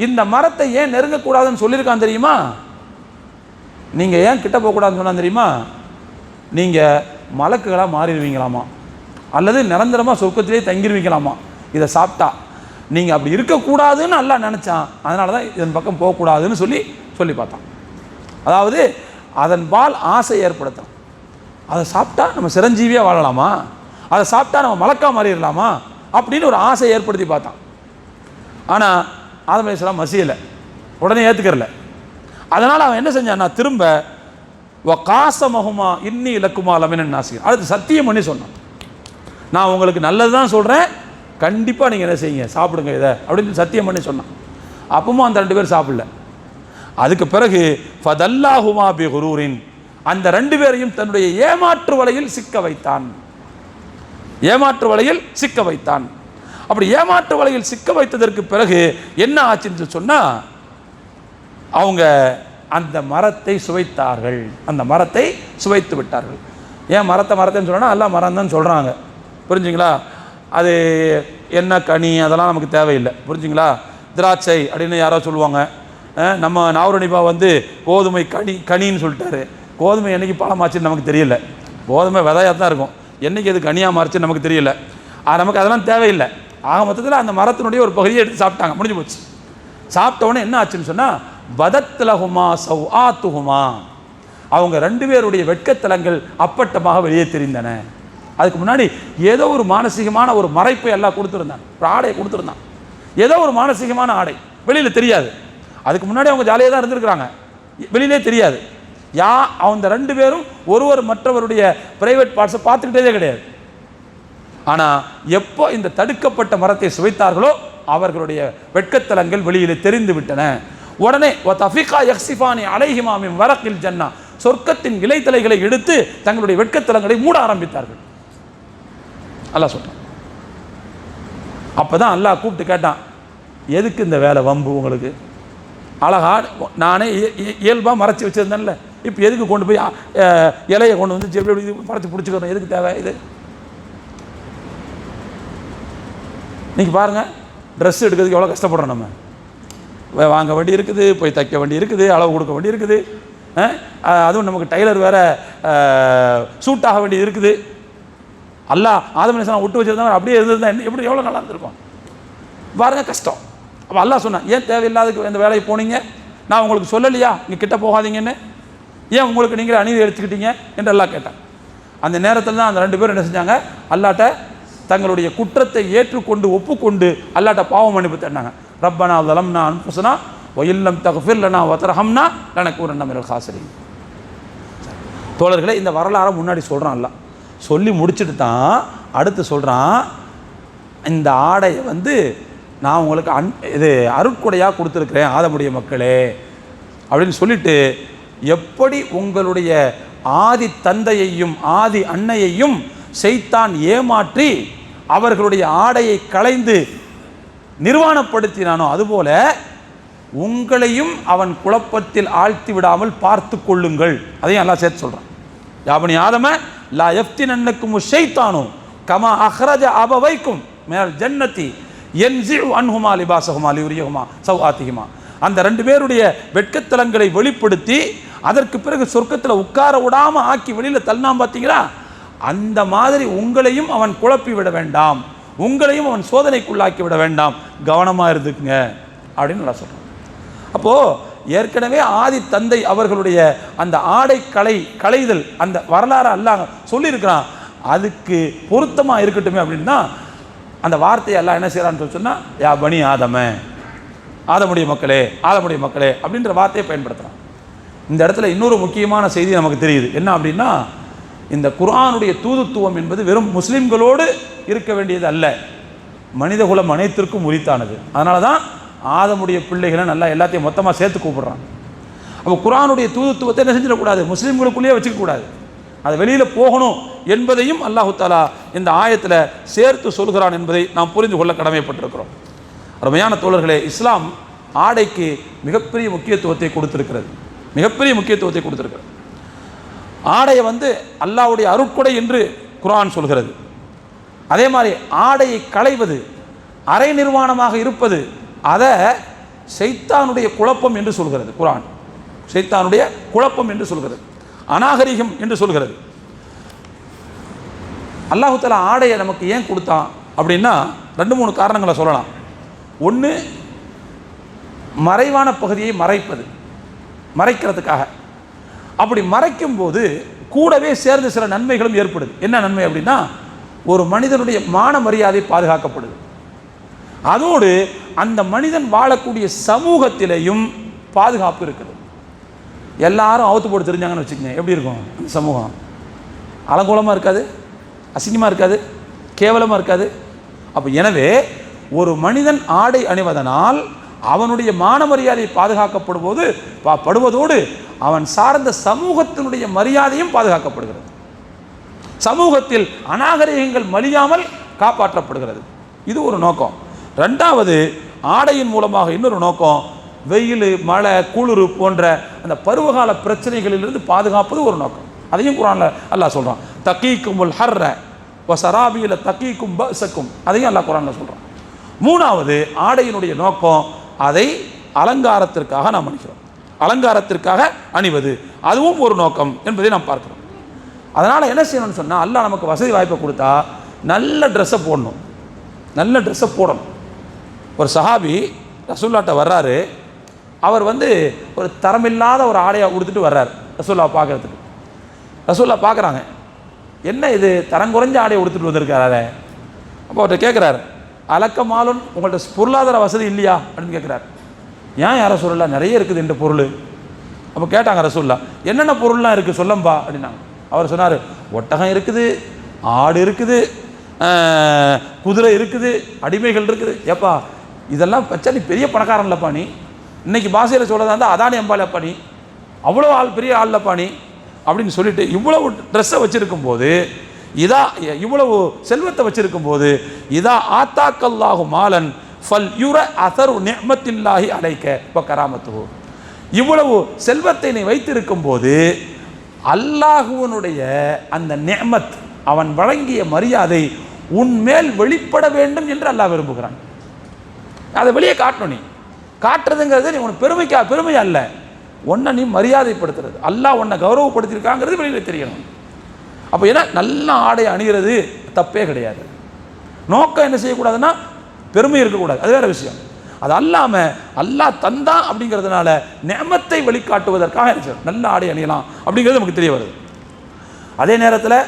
A: இந்த மரத்தை ஏன் நெருங்கக்கூடாதுன்னு சொல்லியிருக்கான் தெரியுமா? நீங்கள் ஏன் கிட்ட போகக்கூடாதுன்னு சொன்னான் தெரியுமா? நீங்கள் மலக்குகளாக மாறிடுவீங்களாமா, அல்லது நிரந்தரமாக சொர்க்கத்திலே தங்கிடுவீங்களாமா இதை சாப்பிட்டா. நீங்கள் அப்படி இருக்கக்கூடாதுன்னு அல்லாஹ் நினச்சான், அதனால தான் இதன் பக்கம் போகக்கூடாதுன்னு சொல்லி பார்த்தான். அதாவது அதன் பால் ஆசை ஏற்படுத்தலாம். அதை சாப்பிட்டா நம்ம சிரஞ்சீவியாக வாழலாமா, அதை சாப்பிட்டா நம்ம மலக்கா மாறிடலாமா அப்படின்னு ஒரு ஆசை ஏற்படுத்தி பார்த்தான். ஆனால் ஆதம் அலைஹிஸ்ஸலாம் மசியலை, உடனே ஏற்றுக்கிறல. அதனால் அவன் என்ன செஞ்சான்னா திரும்ப வகாசமஹுமா இன்னி இலக்குமா லமினன் நாசிர், அடுத்து சத்தியம் பண்ணி சொன்னான், நான் உங்களுக்கு நல்லது தான் சொல்கிறேன், கண்டிப்பாக நீங்கள் என்ன செய்யுங்க, சாப்பிடுங்க இதை அப்படின்னு சத்தியம் பண்ணி சொன்னான். அப்பவும் அந்த ரெண்டு பேர் சாப்பிடல. அதுக்கு பிறகு ஃபதல்லாஹுமா பி குரூரின், அந்த ரெண்டு பேரையும் தன்னுடைய ஏமாற்று வலையில் சிக்க வைத்தான். அப்படி ஏமாற்று வலையில் சிக்க வைத்ததற்கு பிறகு என்ன ஆச்சுன்னு சொன்னால், அவங்க அந்த மரத்தை சுவைத்தார்கள், அந்த மரத்தை சுவைத்து விட்டார்கள். ஏன் மரத்தைன்னு சொன்னா எல்லாம் மரம் தான் சொல்கிறாங்க, புரிஞ்சுங்களா? அது என்ன கனி அதெல்லாம் நமக்கு தேவையில்லை, புரிஞ்சுங்களா? திராட்சை அப்படின்னு யாரோ சொல்லுவாங்க. நம்ம நாவரணிபா கோதுமை கனின்னு சொல்லிட்டாரு. கோதுமை என்னைக்கு பழமாச்சுன்னு நமக்கு தெரியல, கோதுமை விதையாக தான் இருக்கும், என்னைக்கு அது கனியாக மாறிச்சுன்னு நமக்கு தெரியல. நமக்கு அதெல்லாம் தேவையில்லை. ஆக மொத்தத்தில் அந்த மரத்தினுடைய ஒரு பகுதியை எடுத்து சாப்பிட்டாங்க, முடிஞ்சு போச்சு. சாப்பிட்டவுடனே என்ன ஆச்சுன்னு சொன்னால், பதத்லஹுமா சௌஆத்துஹுமா, அவங்க ரெண்டு பேருடைய வெட்கத்தலங்கள் அப்பட்டமாக வெளியே தெரிந்தன. அதுக்கு முன்னாடி ஏதோ ஒரு மானசீகமான ஒரு மறைப்பை எல்லாம் கொடுத்துருந்தான், ஒரு ஆடையை கொடுத்துருந்தான், ஏதோ ஒரு மானசீகமான ஆடை, வெளியில் தெரியாது. அதுக்கு முன்னாடி அவங்க ஜாலியாக தான் இருந்திருக்கிறாங்க, வெளியிலே தெரியாது. அவங்க ரெண்டு பேரும் ஒருவர் மற்றவருடைய பிரைவேட் பார்ட்ஸை பார்த்துக்கிட்டே கிடையாது. ஆனால் எப்போ இந்த தடுக்கப்பட்ட மரத்தை சுவைத்தார்களோ அவர்களுடைய வெட்கத்தலங்கள் வெளியில் தெரிந்து விட்டன. உடனே தஃபிகா யக்ஸிஃபானி அலைஹிமா மின் வரக்கில் ஜன்னா, சொர்க்கத்தின் இலைத்தலைகளை எடுத்து தங்களுடைய வெட்கத்தலங்களை மூட ஆரம்பித்தார்கள். அல்லாஹ் சொல்றான். அப்பதான் அல்லாஹ் கூப்பிட்டு கேட்டான், எதுக்கு இந்த வேலை வம்பு உங்களுக்கு? அழகா நானே இயல்பாக மறைச்சி வச்சிருந்தேன்ல, இப்போ எதுக்கு கொண்டு போய் இலையை கொண்டு வந்து எப்படி மறைச்சி பிடிச்சிக்கணும், எதுக்கு தேவை இது? இன்னைக்கு பாருங்க, ட்ரெஸ் எடுக்கிறதுக்கு எவ்வளோ கஷ்டப்படுறோம். நம்ம வாங்க வேண்டி இருக்குது, போய் தைக்க வேண்டி இருக்குது, அளவு கொடுக்க வேண்டி இருக்குது, அதுவும் நமக்கு டைலர் வேற சூட் ஆக வேண்டியது இருக்குது. அல்லாஹ் ஆதம் அலைஹிஸ்ஸலாம் விட்டு வச்சிருந்தா அப்படியே இருந்திருந்தா எப்படி எவ்வளோ நல்லா இருந்திருக்கும் பாருங்க, கஷ்டம். அப்போ அல்லாஹ் சொன்னான், ஏன் தேவையில்லாத இந்த வேலையை போனீங்க, நான் உங்களுக்கு சொல்லலையா இங்கே கிட்ட போகாதீங்கன்னு, ஏன் உங்களுக்கு நீங்களே அநீதி எடுத்துக்கிட்டீங்க என்று அல்லாஹ் கேட்டான். அந்த நேரத்தில் தான் அந்த ரெண்டு பேரும் என்ன செஞ்சாங்க, அல்லாட்ட தங்களுடைய குற்றத்தை ஏற்றுக்கொண்டு ஒப்புக்கொண்டு அல்லாட்ட பாவம் மன்னிப்பு தேடினாங்க. ரப்பனா ஸலம்னா அன்ஃபுஸனா வ இல்லம் தக்ஃபிர் லனா வ தர்ஹம்னா லனகூனன்ன மினல் காசிரீன். தோழர்களே, இந்த வரலாறை முன்னாடி சொல்கிறான் அல்லாஹ், சொல்லி முடிச்சுட்டு தான் அடுத்து சொல்கிறான், இந்த ஆடையை நான் உங்களுக்கு இது அருட்கொடையாக கொடுத்துருக்குறேன் ஆதமுடைய மக்களே அப்படின்னு சொல்லிட்டு, எப்படி உங்களுடைய ஆதி தந்தையையும் ஆதி அன்னையையும் ஷைத்தான் ஏமாற்றி அவர்களுடைய ஆடையை களைந்து நிர்வாணப்படுத்தினானோ அதுபோல உங்களையும் அவன் குழப்பத்தில் ஆழ்த்தி விடாமல் பார்த்து கொள்ளுங்கள். அதையும் அல்லாஹ் சேர்த்து சொல்றான். யாபனி ஆதம லா யஃப்தினன்னக்கும் ஷைத்தானு கமா அஹ்ரஜ அபவைக்கும் மினல் ஜன்னதி யன்ஸிஉ அன்ஹுமா லிபாஸஹுமா லியுரியஹுமா சௌஆத்திஹிமா, அந்த ரெண்டு பேருடைய வெட்கத்தலங்களை வெளிப்படுத்தி அதற்கு பிறகு சொர்க்கத்தில் உட்கார விடாம ஆக்கி வெளியில் தள்ளினாம் பார்த்தீங்களா, அந்த மாதிரி உங்களையும் அவன் குழப்பி விட வேண்டாம், உங்களையும் அவன் சோதனைக்குள்ளாக்கி விட வேண்டாம், கவனமாக இருந்துக்குங்க அப்படின்னு நல்லா சொல்கிறான். அப்போது ஏற்கனவே ஆதி தந்தை அவர்களுடைய அந்த ஆடை களைதல் அந்த வரலாறு அல்லாஹ் சொல்லியிருக்கிறான், அதுக்கு பொருத்தமாக இருக்கட்டுமே அப்படின்னு தான் அந்த வார்த்தையை எல்லாம் என்ன செய்கிறான்னு சொன்னால், யா பனி ஆதமுடைய மக்களே அப்படின்ற வார்த்தையை பயன்படுத்துகிறான். இந்த இடத்துல இன்னொரு முக்கியமான செய்தி நமக்கு தெரியுது. என்ன அப்படின்னா, இந்த குர்ஆனுடைய தூதுத்துவம் என்பது வெறும் முஸ்லிம்களோடு இருக்க வேண்டியது அல்ல, மனிதகுலம் அனைத்திற்கும் உரித்தானது. அதனால தான் ஆதமுடைய பிள்ளைகளை நல்லா எல்லாத்தையும் மொத்தமாக சேர்த்து கூப்பிடுறான். அப்போ குர்ஆனுடைய தூதுத்துவத்தை என்ன செஞ்சிடக்கூடாது, முஸ்லீம்களுக்குள்ளேயே வச்சுக்கக்கூடாது, அது வெளியில் போகணும் என்பதையும் அல்லாஹு தாலா இந்த ஆயத்தில் சேர்த்து சொல்கிறான் என்பதை நாம் புரிந்து கொள்ள கடமைப்பட்டிருக்கிறோம். அருமையான தோழர்களே, இஸ்லாம் ஆடைக்கு மிகப்பெரிய முக்கியத்துவத்தை கொடுத்திருக்கிறது, மிகப்பெரிய முக்கியத்துவத்தை கொடுத்திருக்கிறது. ஆடையை அல்லாஹ்வுடைய அருட்கொடை என்று குர்ஆன் சொல்கிறது. அதே மாதிரி ஆடையை களைவது, அரை நிர்வாணமாக இருப்பது, அதை ஷைத்தானுடைய குழப்பம் என்று சொல்கிறது குர்ஆன். ஷைத்தானுடைய குழப்பம் என்று சொல்கிறது, அநாகரிகம் என்று சொல்கிறது. அல்லாஹு தஆலா ஆடையை நமக்கு ஏன் கொடுத்தான் அப்படின்னா 2-3 காரணங்களை சொல்லலாம். ஒன்று, மறைவான பகுதியை மறைக்கிறதுக்காக. அப்படி மறைக்கும் போது கூடவே சேர்ந்து சில நன்மைகளும் ஏற்படுது. என்ன நன்மை அப்படின்னா, ஒரு மனிதனுடைய மான மரியாதை பாதுகாக்கப்படுது. அதோடு அந்த மனிதன் வாழக்கூடிய சமூகத்திலேயும் பாதுகாப்பு இருக்குது. எல்லாரும் அவுத்து போட்டு தெரிஞ்சாங்கன்னு வச்சுக்கோங்க, எப்படி இருக்கும் அந்த சமூகம்? அலங்கோலமாக இருக்காது, அசிங்கமாக இருக்காது, கேவலமாக இருக்காது. அப்போ எனவே ஒரு மனிதன் ஆடை அணிவதனால் அவனுடைய மான மரியாதை பாதுகாக்கப்படுவதோடு அவன் சார்ந்த சமூகத்தினுடைய மரியாதையும் பாதுகாக்கப்படுகிறது. சமூகத்தில் அநாகரிகங்கள் மலியாமல் காப்பாற்றப்படுகிறது. இது ஒரு நோக்கம். 2வது, ஆடையின் மூலமாக இன்னொரு நோக்கம், வெயில், மழை, குளிர் போன்ற அந்த பருவகால பிரச்சனைகளிலிருந்து பாதுகாப்பது ஒரு நோக்கம். அதையும் குர்ஆன்ல அல்லாஹ் சொல்றான். தகீக்குமுல் ஹர்ர வ சராபில தகீக்கும் பஸக்கும், அதையும் அல்லாஹ் குர்ஆன்ல சொல்றான். 3வது, ஆடையினுடைய நோக்கம், அதை அலங்காரத்திற்காக நாம் அணிகிறோம், அலங்காரத்திற்காக அணிவது, அதுவும் ஒரு நோக்கம் என்பதை நாம் பார்க்கிறோம். அதனால் என்ன செய்யணும்னு சொன்னால், அல்லாஹ் நமக்கு வசதி வாய்ப்பை கொடுத்தா நல்ல ட்ரெஸ்ஸை போடணும், நல்ல ட்ரெஸ்ஸை போடணும். ஒரு சஹாபி ரசூல்லாட்ட வர்றாரு. அவர் ஒரு தரமில்லாத ஒரு ஆடையை உடுத்துட்டு வர்றார் ரசூல்லா பார்க்கறதுக்கு. ரசூல்லா பார்க்குறாங்க, என்ன இது தரங்குறைஞ்ச ஆடையை உடுத்துட்டு வந்திருக்காரு. அப்போ அவர்கிட்ட கேட்குறாரு, அலக்கமாலும் உங்கள்கிட்ட பொருளாதார வசதி இல்லையா அப்படின்னு கேட்குறாரு. ஏன் யார சொல்லலாம், நிறைய இருக்குது இந்த பொருள். அப்போ கேட்டாங்க ரசூல்லா, என்னென்ன பொருள்லாம் இருக்குது சொல்லம்பா அப்படின்னாங்க. அவர் சொன்னார், ஒட்டகம் இருக்குது, ஆடு இருக்குது, குதிரை இருக்குது, அடிமைகள் இருக்குது. ஏப்பா இதெல்லாம் வச்சா நீ பெரிய பணக்காரன் இல்லப்பா, நீ இன்னைக்கு பாஷையில் சொல்கிறதா இருந்தால் அதானி அம்பாலப்பா, நீ அவ்வளோ பெரிய ஆள் இல்லப்பா நீ அப்படின்னு சொல்லிட்டு இவ்வளவு ட்ரெஸ்ஸை வச்சுருக்கும் போது, இவ்வளவு செல்வத்தை வச்சிருக்கும் போது, இதா ஆத்தாக்கல்லாஹு மாலன் ஃபல் யுர அஸரு நிஅமத்தில்லாஹி அலைக வ கராமத்துஹு, இவ்வளவு செல்வத்தை நீ வைத்திருக்கும் போது அல்லாஹுவனுடைய அந்த நிஅமத், அவன் வழங்கிய மரியாதை உன்மேல் வெளிப்பட வேண்டும் என்று அல்லாஹ் விரும்புகிறான். அதை வெளியே காட்டணும். நீ காட்டுறதுங்கிறது நீ உனக்கு பெருமை அல்ல, உன்னை நீ மரியாதைப்படுத்துறது, அல்லாஹ் உன்னை கௌரவப்படுத்தியிருக்காங்கிறது வெளியில் தெரியணும். அப்போ ஏன்னா நல்ல ஆடை அணிகிறது தப்பே கிடையாது. நோக்கம் என்ன செய்யக்கூடாதுன்னா பெருமை இருக்கக்கூடாது, அது வேறு விஷயம். அது அல்லாமல் அல்லாஹ் தந்தான் அப்படிங்கிறதுனால நிஅமத்தை வெளிக்காட்டுவதற்காக நல்ல ஆடை அணியலாம் அப்படிங்கிறது நமக்கு தெரிய வருது. அதே நேரத்தில்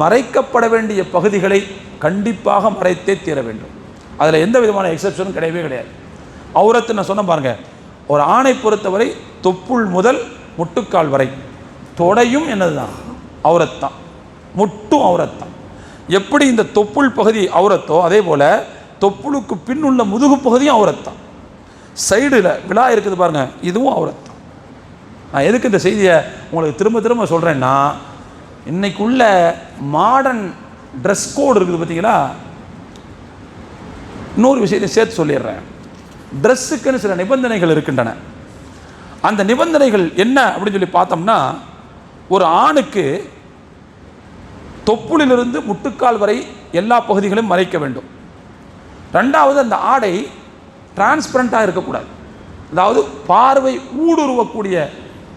A: மறைக்கப்பட வேண்டிய பகுதிகளை கண்டிப்பாக மறைத்தே தீர வேண்டும். அதில் எந்த விதமான எக்ஸப்ஷனும் கிடையவே கிடையாது. அவுரத்து நான் சொன்ன பாருங்க, ஒரு ஆணை பொறுத்தவரை தொப்புள் முதல் முட்டுக்கால் வரை தொடையும் என்னதுதான் அவுரத்தான், முட்டும் அவுரத்தான். எப்படி இந்த தொப்புள் பகுதி அவுரத்தோ அதே போல் தொப்புளுக்கு பின்னுள்ள முதுகு பகுதியும் அவுரத்தான். சைடில் விழா இருக்குது பாருங்க, இதுவும் அவுரத்தான். நான் எதுக்கு இந்த செய்தியை உங்களுக்கு திரும்ப திரும்ப சொல்கிறேன்னா, இன்னைக்குள்ள மாடர்ன் ட்ரெஸ் கோடு இருக்குது பார்த்தீங்களா. இன்னொரு விஷயத்தை சேர்த்து சொல்லிடுறேன். ட்ரெஸ்ஸுக்குன்னு சில நிபந்தனைகள் இருக்கின்றன. அந்த நிபந்தனைகள் என்ன அப்படின்னு சொல்லி பார்த்தோம்னா, ஒரு ஆணுக்கு தொப்புளிலிருந்து முட்டுக்கால் வரை எல்லா பகுதிகளையும் மறைக்க வேண்டும். 2வது, அந்த ஆடை டிரான்ஸ்பரண்டாக இருக்கக்கூடாது, அதாவது பார்வை ஊடுருவக்கூடிய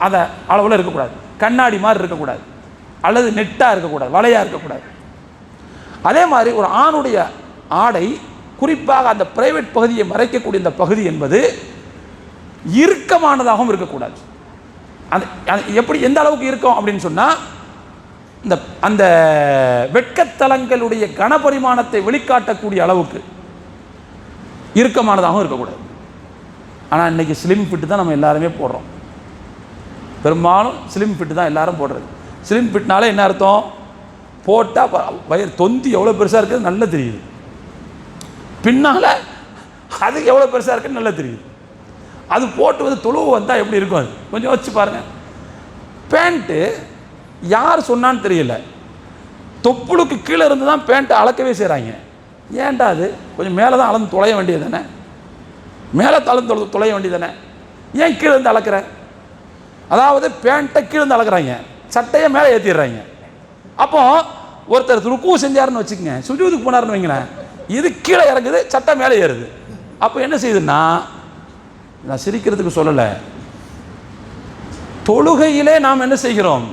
A: அந்த அளவில் இருக்கக்கூடாது, கண்ணாடி மாதிரி இருக்கக்கூடாது, அல்லது நெட்டாக இருக்கக்கூடாது, வலையாக இருக்கக்கூடாது. அதே மாதிரி ஒரு ஆணுடைய ஆடை குறிப்பாக அந்த பிரைவேட் பகுதியை மறைக்கக்கூடிய இந்த பகுதி என்பது இறுக்கமானதாகவும் இருக்கக்கூடாது. எப்படி எந்த அளவுக்கு இருக்கும் அப்படின்னு சொன்னால், அந்த வெட்கத்தலங்களுடைய கனபரிமாணத்தை வெளிக்காட்டக்கூடிய அளவுக்கு இறுக்கமானதாகவும் இருக்கக்கூடாது. ஆனால் இன்றைக்கி ஸ்லிம் ஃபிட்டு தான் நம்ம எல்லாருமே போடுறோம், பெரும்பாலும் ஸ்லிம் ஃபிட்டு தான் எல்லாரும் போடுறது. ஸ்லிம் ஃபிட்னாலே என்ன அர்த்தம்? போட்டால் வயிறு தொந்தி எவ்வளோ பெருசாக இருக்குது நல்லா தெரியுது, பின்னால் அது எவ்வளோ பெருசாக இருக்குன்னு நல்லா தெரியுது. அது போட்டு வந்து தொழுவு வந்தால் எப்படி இருக்கும்? அது கொஞ்சம் வச்சு பாருங்கள். பேண்ட்டு யார் சொன்னான்னு தெரியல, தொப்புளுக்கு கீழே இருந்து தான் பேண்ட்டை அளக்கவே செய்கிறாங்க. ஏன்டா அது கொஞ்சம் மேலே தான் அளந்து தொலைய வேண்டியது தானே, மேலே தளர்ந்து தொலைய வேண்டியது தானே, ஏன் கீழே இருந்து அளக்குற? அதாவது பேண்ட்டை கீழே இருந்து அளக்குறாங்க, சட்டையை மேலே ஏற்றிடுறாங்க. அப்போ ஒருத்தர் ருக்கு செஞ்சாருன்னு வச்சுக்கோங்க, சுஜூதுக்கு போனாருன்னு வைங்களேன், இது கீழே இறங்குது, சட்டை மேலே ஏறுது. அப்போ என்ன செய்யுதுன்னா, நான் சிரிக்கிறதுக்கு சொல்லலை, தொழுகையிலே நாம் என்ன செய்கிறோம்?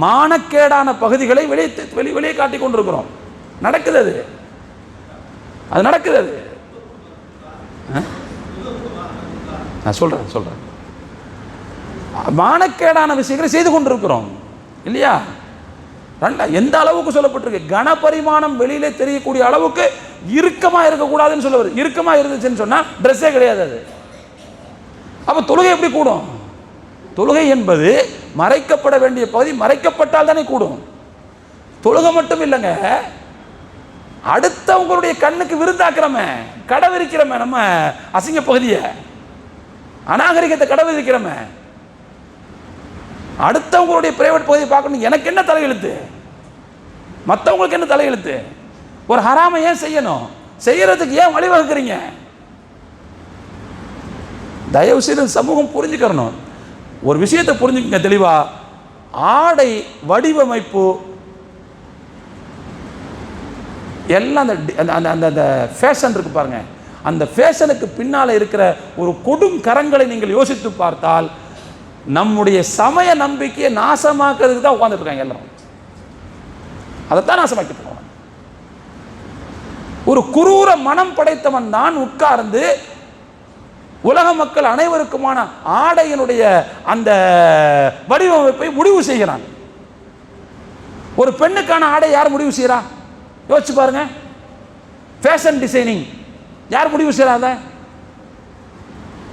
A: மானக்கேடான பகுதிகளை வெளியே காட்டிக் கொண்டிருக்கிறோம். நடக்குது, அது நடக்குது. நான் சொல்றேன் மானக்கேடான விஷயங்களை செய்து கொண்டிருக்கிறோம் இல்லையா? எந்த அளவுக்கு சொல்லப்பட்டிருக்கு? கனபரிமாணம் வெளியிலே தெரியக்கூடிய அளவுக்கு இறுக்கமா இருக்கக்கூடாதுன்னு சொல்ல வருது. இறுக்கமா இருந்துச்சுன்னு சொன்னா ட்ரெஸ்ஸே கிடையாது அது. அப்ப தொழுகை எப்படி கூடும்? தொழுகை என்பது மறைக்கப்பட வேண்டிய பகுதி மறைக்கப்பட்டால் தானே கூடும். தொழுகை மட்டும் இல்லைங்க, அடுத்தவங்களுடைய கண்ணுக்கு விருந்தாக்குறமே, கடை விரிக்கிறமே, நம்ம அசிங்க பகுதியை, அநாகரிகத்தை கடை விரிக்கிறமே, அடுத்தவங்களுடைய பிரைவேட் பகுதியை பார்க்கணும். எனக்கு என்ன தலையெழுத்து? மற்றவங்களுக்கு என்ன தலையெழுத்து? ஒரு ஹராமை ஏன் செய்யணும்? செய்யறதுக்கு ஏன் வழிவகுக்கிறீங்க? தயவு செய்து சமூகம் புரிஞ்சுக்கணும். ஒரு விஷயத்தை புரிஞ்சுக்கங்க தெளிவா. ஆடை வடிவமைப்பு எல்லாம் அந்த ஃபேஷன் இருக்கு பாருங்க, அந்த ஃபேஷனுக்கு பின்னால் இருக்கிற ஒரு கொடும் கரங்களை நீங்கள் யோசித்து பார்த்தால் நம்முடைய சமய நம்பிக்கையை நாசமாக்குறதுக்கு தான் உட்கார்ந்துட்டு இருக்காங்க எல்லாரும். அதைத்தான் நாசமாக்கிட்டு இருக்காங்க. ஒரு குரூர மனம் படைத்தவன் தான் உட்கார்ந்து உலக மக்கள் அனைவருக்குமான ஆடையினுடைய அந்த வடிவமைப்பை முடிவு செய்கிறான். ஒரு பெண்ணுக்கான ஆடை யார் முடிவு செய்யறா? யோசிச்சு பாருங்க. ஃபேஷன் டிசைனிங் யார் முடிவு செய்யறாத?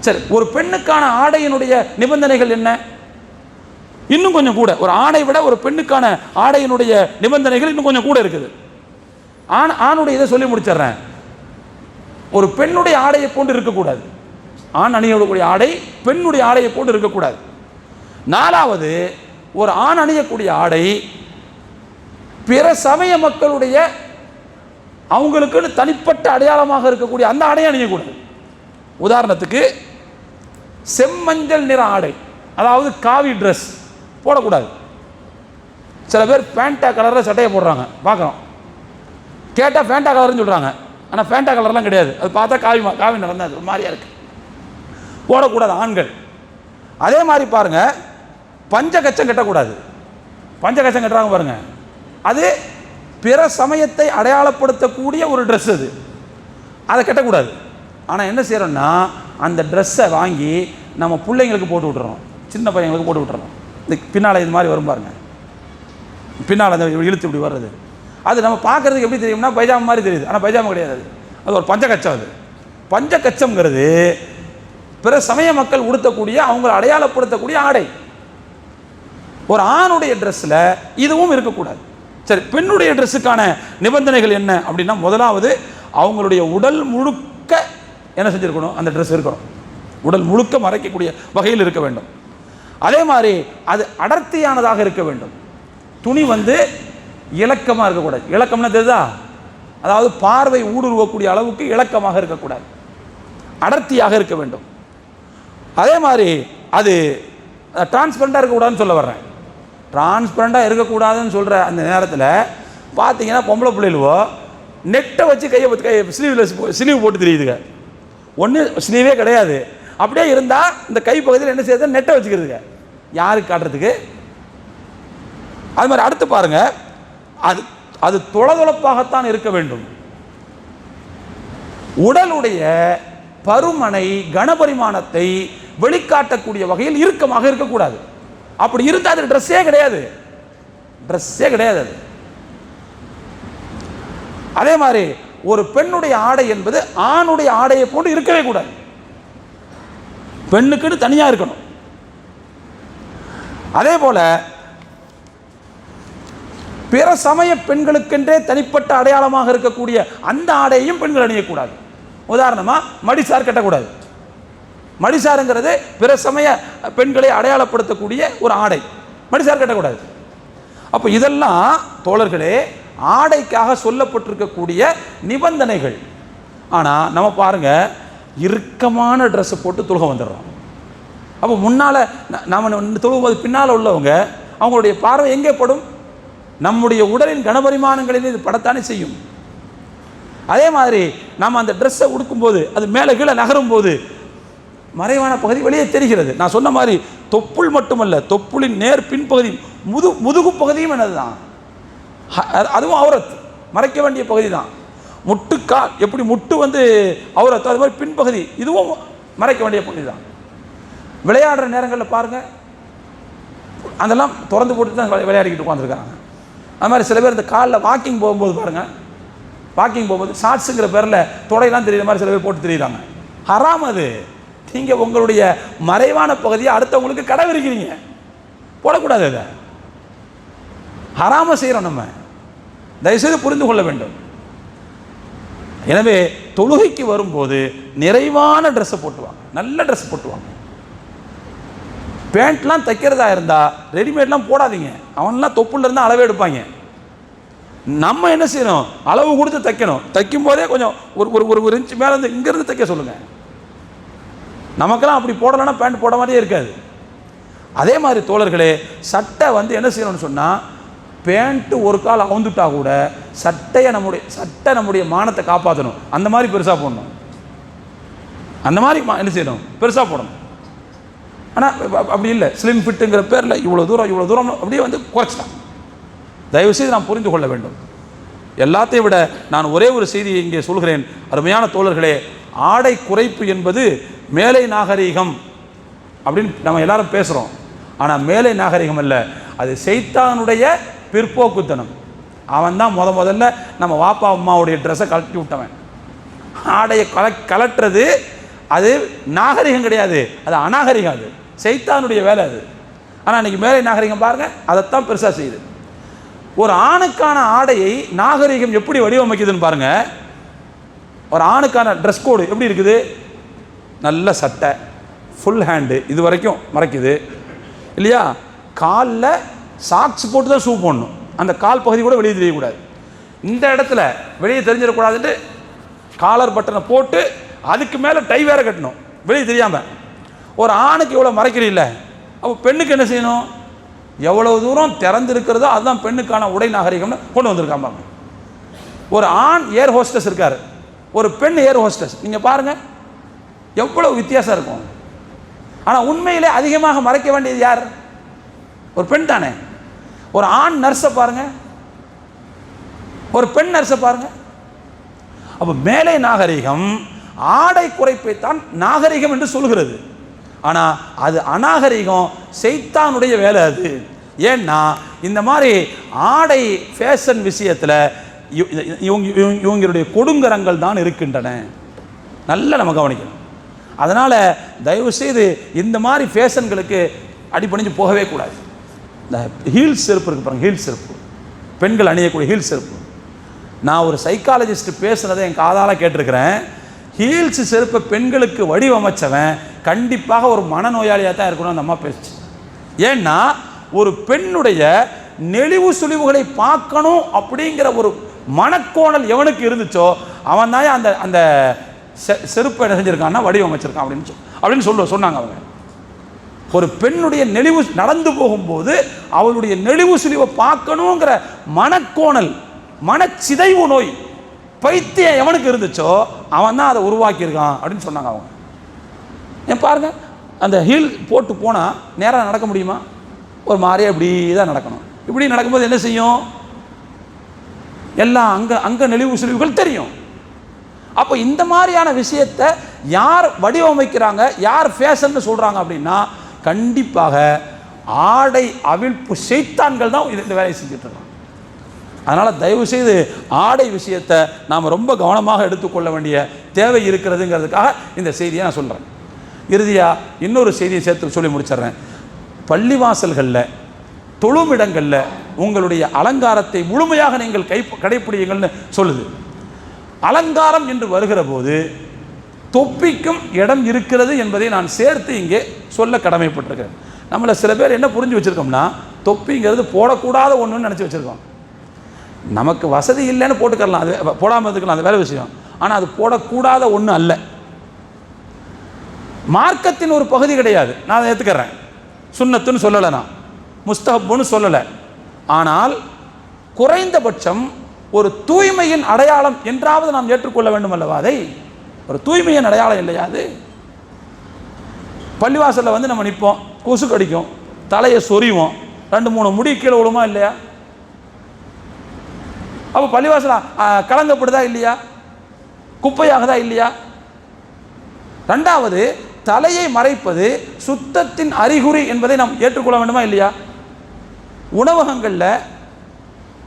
A: சரி, ஒரு பெண்ணுக்கான ஆடையினுடைய நிபந்தனைகள் என்ன? இன்னும் கொஞ்சம் கூட, ஒரு ஆணை விட ஒரு பெண்ணுக்கான ஆடையினுடைய நிபந்தனைகள் இன்னும் கொஞ்சம் கூட இருக்குது. ஆணுடைய இதை சொல்லி முடிச்சிடுறேன். ஒரு பெண்ணுடைய ஆடையை போன்று இருக்கக்கூடாது. ஆண் அணியக்கூடிய ஆடை பெண்ணுடைய ஆடையை போன்று இருக்கக்கூடாது. நாலாவது, ஒரு ஆண் அணியக்கூடிய ஆடை பிற சமய மக்களுடைய அவங்களுக்குன்னு தனிப்பட்ட அடையாளமாக இருக்கக்கூடிய அந்த ஆடையை அணியக்கூடாது. உதாரணத்துக்கு செம்மஞ்சள் நிற ஆடை, அதாவது காவி ட்ரெஸ் போடக்கூடாது. சில பேர் பேண்டா கலரில் சட்டையை போடுறாங்க, பார்க்குறோம். கேட்டால் ஃபேண்டா கலர்னு சொல்கிறாங்க, ஆனால் ஃபேண்டா கலர்லாம் கிடையாது. அது பார்த்தா காவி நிறம் தான், ஒரு மாதிரியா இருக்கு, போடக்கூடாது ஆண்கள். அதே மாதிரி பாருங்க, பஞ்சகச்சம் கட்டக்கூடாது. பஞ்சகச்சம் கட்டுறாங்க பாருங்க, அது பிற சமயத்தை அடையாளப்படுத்தக்கூடிய ஒரு ட்ரெஸ், அது அதை கட்டக்கூடாது. ஆனால் என்ன செய்யறோம்னா, அந்த ட்ரெஸ்ஸை வாங்கி நம்ம பிள்ளைங்களுக்கு போட்டு விட்டுறோம், சின்ன பையங்களுக்கு போட்டு விட்டுறோம். இந்த பின்னால் இது மாதிரி வரும் பாருங்க, பின்னால் அந்த இழுத்து இப்படி வர்றது, அது நம்ம பார்க்கறதுக்கு எப்படி தெரியும்னா பைஜாமா மாதிரி தெரியுது, ஆனால் பைஜாமா கிடையாது. அது ஒரு பஞ்சகச்சம். அது பஞ்சகச்சம்ங்கிறது பிற சமய மக்கள் உடுத்தக்கூடிய, அவங்களை அடையாளப்படுத்தக்கூடிய ஆடை. ஒரு ஆணுடைய ட்ரெஸ்ஸில் இதுவும் இருக்கக்கூடாது. சரி, பெண்ணுடைய ட்ரெஸ்ஸுக்கான நிபந்தனைகள் என்ன அப்படின்னா, முதலாவது அவங்களுடைய உடல் முழுக்க என்ன செஞ்சிருக்கணும்? அந்த ட்ரெஸ் இருக்கணும், உடல் முழுக்க மறைக்கக்கூடிய வகையில் இருக்க வேண்டும். அதே மாதிரி அது அடர்த்தியானதாக இருக்க வேண்டும். துணி இலக்கமாக இருக்கக்கூடாது. இலக்கம்னா தெரியுதா? அதாவது பார்வை ஊடுருவக்கூடிய அளவுக்கு இலக்கமாக இருக்கக்கூடாது, அடர்த்தியாக இருக்க வேண்டும். அதே மாதிரி அது டிரான்ஸ்பரண்டாக இருக்கக்கூடாதுன்னு சொல்ல வர்றேன். டிரான்ஸ்பரண்டாக இருக்கக்கூடாதுன்னு சொல்கிற அந்த நேரத்தில் பார்த்தீங்கன்னா பொம்பளை பிள்ளைகளுவோ நெட்டை வச்சு ஸ்லீவ் போட்டு தெரியுதுங்க. ஒன்று ஸ்லீவே கிடையாது, அப்படியே இருந்தால் இந்த கை பகுதியில் என்ன செய்யுது? நெட்டை வச்சுக்கிறதுங்க. யாருக்கு காட்டுறதுக்கு? அது மாதிரி அடுத்து பாருங்க, அது தொளதொளப்பாகத்தான் இருக்க வேண்டும். உடலுடைய பருமனை, கனபரிமாணத்தை வெளிக்காட்டக்கூடிய வகையில் இறுக்கமாக இருக்கக்கூடாது. அப்படி இருந்தால் அது ட்ரெஸ்ஸே கிடையாது, ட்ரெஸ்ஸே கிடையாது அது. அதே மாதிரி ஒரு பெண்ணுடைய ஆடை என்பது ஆணுடைய ஆடையை போன்று இருக்கவே கூடாது, பெண்ணுக்குன்னு தனியாக இருக்கணும். அதே போல பிற சமய பெண்களுக்கென்றே தனிப்பட்ட அடையாளமாக இருக்கக்கூடிய அந்த ஆடையையும் பெண்கள் அணியக்கூடாது. உதாரணமாக மடிசார் கட்டக்கூடாது. மடிசாருங்கிறது பிற சமய பெண்களை அடையாளப்படுத்தக்கூடிய ஒரு ஆடை. மடிசார் கட்டக்கூடாது. அப்போ இதெல்லாம் தோழர்களே ஆடைக்காக சொல்லப்பட்டிருக்கக்கூடிய நிபந்தனைகள். ஆனால் நம்ம பாருங்க, இறுக்கமான ட்ரெஸ்ஸை போட்டு தொழுக வந்துடுறோம். அப்போ முன்னால் நம்ம தொழுவது பின்னால் உள்ளவங்க அவங்களுடைய பார்வை எங்கே படும்? நம்முடைய உடலின் கனபரிமாணங்களில் இது படத்தானே செய்யும். அதே மாதிரி நம்ம அந்த ட்ரெஸ்ஸை உடுக்கும்போது அது மேலே கீழே நகரும் போது மறைவான பகுதி வெளியே தெரிகிறது. நான் சொன்ன மாதிரி தொப்புள் மட்டுமல்ல, தொப்புளின் நேர் பின்பகுதி முதுகு பகுதியும் என்னதுதான், அதுவும் அவுரத், மறைக்க வேண்டிய பகுதி தான். முட்டுக்கால் எப்படி முட்டு அவுரத், அது மாதிரி பின்பகுதி இதுவும் மறைக்க வேண்டிய பகுதி தான். விளையாடுற நேரங்களில் பாருங்கள், அதெல்லாம் திறந்து போட்டு தான் விளையாடிக்கிட்டு உட்காந்துருக்காங்க. அது மாதிரி சில பேர் இந்த காலில் வாக்கிங் போகும்போது பாருங்கள், வாக்கிங் போகும்போது ஷார்ட்ஸுங்கிற பேரில் தொடையெல்லாம் தெரியுற மாதிரி சில பேர் போட்டு தெரியுறாங்க. ஹராம் அது. நீங்கள் உங்களுடைய மறைவான பகுதியை அடுத்தவங்களுக்கு கடை விரிக்கிறீங்க, போடக்கூடாது. அதை ஹராம செய்கிறோம். நம்ம தயவுசெய்து புரிந்து கொள்ள வேண்டும். எனவே தொழுகைக்கு வரும்போது நிறைவான ட்ரெஸ்ஸை போட்டுவாங்க, நல்ல ட்ரெஸ் போட்டுவாங்க. பேண்ட்லாம் தைக்கிறதா இருந்தால் ரெடிமேட்லாம் போடாதீங்க. அவன்லாம் தொப்புல இருந்தால் அளவு எடுப்பாங்க. நம்ம என்ன செய்யணும், அளவு கொடுத்து தைக்கணும். தைக்கும் போதே கொஞ்சம் ஒரு இன்ச்சு மேலே இருந்து இங்கேருந்து தைக்க சொல்லுங்கள். நமக்கெல்லாம் அப்படி போடலைன்னா பேண்ட் போட மாதிரியே இருக்காது. அதே மாதிரி தோழர்களே, சட்டை என்ன செய்யணும்னு சொன்னால், பேண்ட்டு ஒரு கால் அவுந்துட்டா கூட சட்டை நம்முடைய மானத்தை காப்பாற்றணும். அந்த மாதிரி பெருசாக போடணும். அந்த மாதிரி என்ன செய்யணும், பெருசாக போடணும். ஆனால் அப்படி இல்லை, ஸ்லிம் ஃபிட்டுங்கிற பேரில் இவ்வளோ தூரம் அப்படியே குறைச்சிட்டாங்க. தயவுசெய்து நாம் புரிந்து கொள்ள வேண்டும். எல்லாத்தையும் விட நான் ஒரே ஒரு செய்தியை இங்கே சொல்கிறேன். அருமையான தோழர்களே, ஆடை குறைப்பு என்பது மேலை நாகரீகம் அப்படின்னு நம்ம எல்லாரும் பேசுகிறோம். ஆனால் மேலை நாகரீகம் அல்ல, அது சைத்தானுடைய பிற்போக்குத்தனம். அவன் தான் முதல்ல நம்ம வாப்பா அம்மாவுடைய ட்ரெஸ்ஸை கழட்டி விட்டவன். ஆடையை கலட்டுறது அது நாகரிகம் கிடையாது, அது அநாகரிகம். அது சைத்தானுடைய வேலை அது. ஆனால் இன்றைக்கி மேலை நாகரிகம் பாருங்கள், அதைத்தான் பெருசாக செய்யுது. ஒரு ஆணுக்கான ஆடையை நாகரிகம் எப்படி வடிவமைக்குதுன்னு பாருங்கள். ஒரு ஆணுக்கான ட்ரெஸ் கோடு எப்படி இருக்குது? நல்ல சட்டை, ஃபுல் ஹேண்டு, இது வரைக்கும் மறைக்குது இல்லையா? காலில் சாக்ஸ் போட்டு தான் ஷூ போடணும். அந்த கால் பகுதி கூட வெளியே தெரியக்கூடாது. இந்த இடத்துல வெளியே தெரிஞ்சிடக்கூடாதுன்ட்டு காலர் பட்டனை போட்டு அதுக்கு மேலே டை வேற கட்டணும், வெளியே தெரியாமல். ஒரு ஆணுக்கு இவ்வளோ மறைக்கிறீல்ல, அப்போ பெண்ணுக்கு என்ன செய்யணும்? எவ்வளவு தூரம் திறந்திருக்கிறதோ அதுதான் பெண்ணுக்கான உடை நாகரிகம்னு கொண்டு வந்திருக்காங்க. ஒரு ஆண் ஏர் ஹோஸ்டஸ் இருக்கார், ஒரு பெண் ஏர் ஹோஸ்டஸ். நீங்கள் பாருங்கள் எவ்வளவு வித்தியாசம் இருக்கும். ஆனால் உண்மையிலே அதிகமாக மறைக்க வேண்டியது யார்? ஒரு பெண் தானே. ஒரு ஆண் நர்ஸை பாருங்க, ஒரு பெண் நர்ஸை பாருங்க. அப்போ மேலை நாகரிகம் ஆடை குறைப்பைத்தான் நாகரிகம் என்று சொல்கிறது. ஆனால் அது அநாகரிகம், சைத்தானுடைய வேலை அது. ஏன்னா இந்த மாதிரி ஆடை ஃபேஷன் விஷயத்தில் இவங்களுடைய கொடுங்கரங்கள் தான் இருக்கின்றன. நல்லா நம்ம கவனிக்கணும். அதனால் தயவுசெய்து இந்த மாதிரி ஃபேஷன்களுக்கு அடிபணிஞ்சு போகவே கூடாது. இந்த ஹீல்ஸ் செருப்பு இருக்குது பாருங்கள், ஹீல்ஸ் செருப்பு, பெண்கள் அணியக்கூடிய ஹீல்ஸ் செருப்பு. நான் ஒரு சைக்காலஜிஸ்ட் பேசுனதை என் காதால் கேட்டிருக்கிறேன். ஹீல்ஸ் செருப்பை பெண்களுக்கு வடிவமைச்சவன் கண்டிப்பாக ஒரு மனநோயாளியாக தான் இருக்கணும் அந்த அம்மா பேசுச்சு. ஏன்னா ஒரு பெண்ணுடைய நெளிவு சுழிவுகளை பார்க்கணும் அப்படிங்கிற ஒரு மனக்கோணல் எவனுக்கு இருந்துச்சோ அவன் தான் அந்த அந்த செருப்பை என்ன செஞ்சுருக்கான்னா வடிவமைச்சிருக்கான் அப்படின்னு சொன்னாங்க அவங்க. ஒரு பெண்ணுடைய நெளிவு நடந்து போகும்போது அவளுடைய நெளிவு சுழிவை பார்க்கணுங்கிற மனக்கோணல், மனச்சிதைவு நோய், பைத்தியம் எவனுக்கு இருந்துச்சோ அவன் தான் அதை உருவாக்கியிருக்கான் அப்படின்னு சொன்னாங்க அவங்க. ஏன் பாருங்க, அந்த ஹீல் போட்டு போனால் நேராக நடக்க முடியுமா? ஒரு மாதிரியே இப்படி தான் நடக்கணும். இப்படி நடக்கும்போது என்ன செய்யும்? எல்லாம் அங்கே நெளிவு சுழிவுகள் தெரியும். அப்போ இந்த மாதிரியான விஷயத்தை யார் வடிவமைக்கிறாங்க, யார் ஃபேஷன் சொல்கிறாங்க அப்படின்னா கண்டிப்பாக ஆடை அவிழ்ப்பு சைத்தான்கள் தான் இந்த வேலையை செஞ்சுட்டு இருக்காங்க. அதனால் தயவுசெய்து ஆடை விஷயத்தை நாம் ரொம்ப கவனமாக எடுத்துக்கொள்ள வேண்டிய தேவை இருக்கிறதுங்கிறதுக்காக இந்த செய்தியை நான் சொல்கிறேன். இறுதியாக இன்னொரு செய்தியை சேர்த்து சொல்லி முடிச்சிடுறேன். பள்ளிவாசல்களில் தொழுமிடங்களில் உங்களுடைய அலங்காரத்தை முழுமையாக நீங்கள் கடைப்பிடியுங்கள்னு சொல்லுது. அலங்காரம் என்று வருகிற போது தொப்பிக்கும் இடம் இருக்கிறது என்பதை நான் சேர்த்து இங்கே சொல்ல கடமைப்பட்டிருக்கேன். நம்மளை சில பேர் என்ன புரிஞ்சு வச்சுருக்கோம்னா, தொப்பிங்கிறது போடக்கூடாத ஒன்றுன்னு நினச்சி வச்சுருக்கோம். நமக்கு வசதி இல்லைன்னு போட்டுக்கலாம், அது போடாமல் இருக்கலாம், அது வேறு விஷயம். ஆனால் அது போடக்கூடாத ஒன்று அல்ல, மார்க்கத்தின் ஒரு பகுதி கிடையாது. நான் அதை ஏற்றுக்கிறேன், சுன்னத்துன்னு சொல்லலை, நான் முஸ்தஹப்புன்னு சொல்லலை. ஆனால் குறைந்தபட்சம் ஒரு தூய்மையின் அடையாளம் என்றாவது நாம் ஏற்றுக்கொள்ள வேண்டும் அல்லவா? அதை ஒரு தூய்மையின் அடையாளம் இல்லையா அது? பள்ளிவாசலில் வந்து நம்ம நிற்போம், கொசு கடிக்கும், தலையை சொறிவோம், 2-3 முடி கீழே விழுமா இல்லையா? அப்போ பள்ளிவாசல் கலங்கப்படுதா இல்லையா? குப்பையாகதா இல்லையா? ரெண்டாவது, தலையை மறைப்பது சுத்தத்தின் அறிகுறி என்பதை நாம் ஏற்றுக்கொள்ள வேண்டுமா இல்லையா? உணவகங்களில்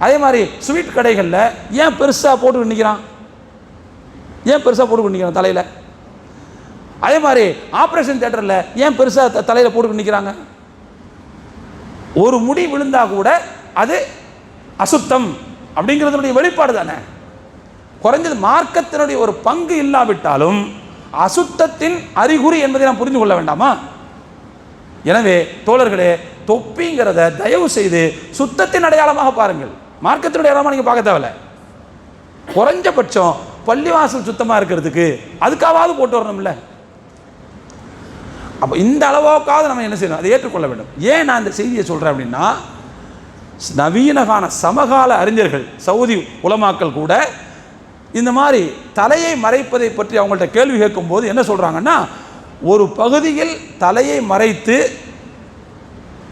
A: அதே மாதிரி ஸ்வீட் கடைகளில் ஏன் பெருசாக போட்டு நிற்கிறான்? ஏன் பெருசாக போட்டு நிற்கிறான் தலையில்? அதே மாதிரி ஆப்ரேஷன் தியேட்டரில் ஏன் பெருசாக தலையில் போட்டு நிற்கிறாங்க? ஒரு முடி விழுந்தா கூட அது அசுத்தம் அப்படிங்கிறதுடைய வெளிப்பாடு தானே. குறைஞ்சது மார்க்கத்தினுடைய ஒரு பங்கு இல்லாவிட்டாலும் அசுத்தத்தின் அறிகுறி என்பதை நாம் புரிந்து கொள்ள வேண்டாமா? எனவே தோழர்களே, தொப்பிங்கிறத தயவு செய்து சுத்தத்தின் அடையாளமாக பாருங்கள், மார்க்கத்தினுடைய அடையாளமாக நீங்கள் பார்க்க தேவையில்லை. குறைஞ்சபட்சம் பள்ளிவாசல் சுத்தமாக இருக்கிறதுக்கு அதுக்காவது போட்டு வரணும்ல. அப்போ இந்த அளவுக்காவது நம்ம என்ன செய்யணும், அதை ஏற்றுக்கொள்ள வேண்டும். ஏன் நான் இந்த செய்தியை சொல்கிறேன் அப்படின்னா, நவீனகான சமகால அறிஞர்கள், சவுதி உலமாக்கள் கூட இந்த மாதிரி தலையை மறைப்பதை பற்றி அவங்கள்ட்ட கேள்வி கேட்கும்போது என்ன சொல்கிறாங்கன்னா, ஒரு பகுதியில் தலையை மறைத்து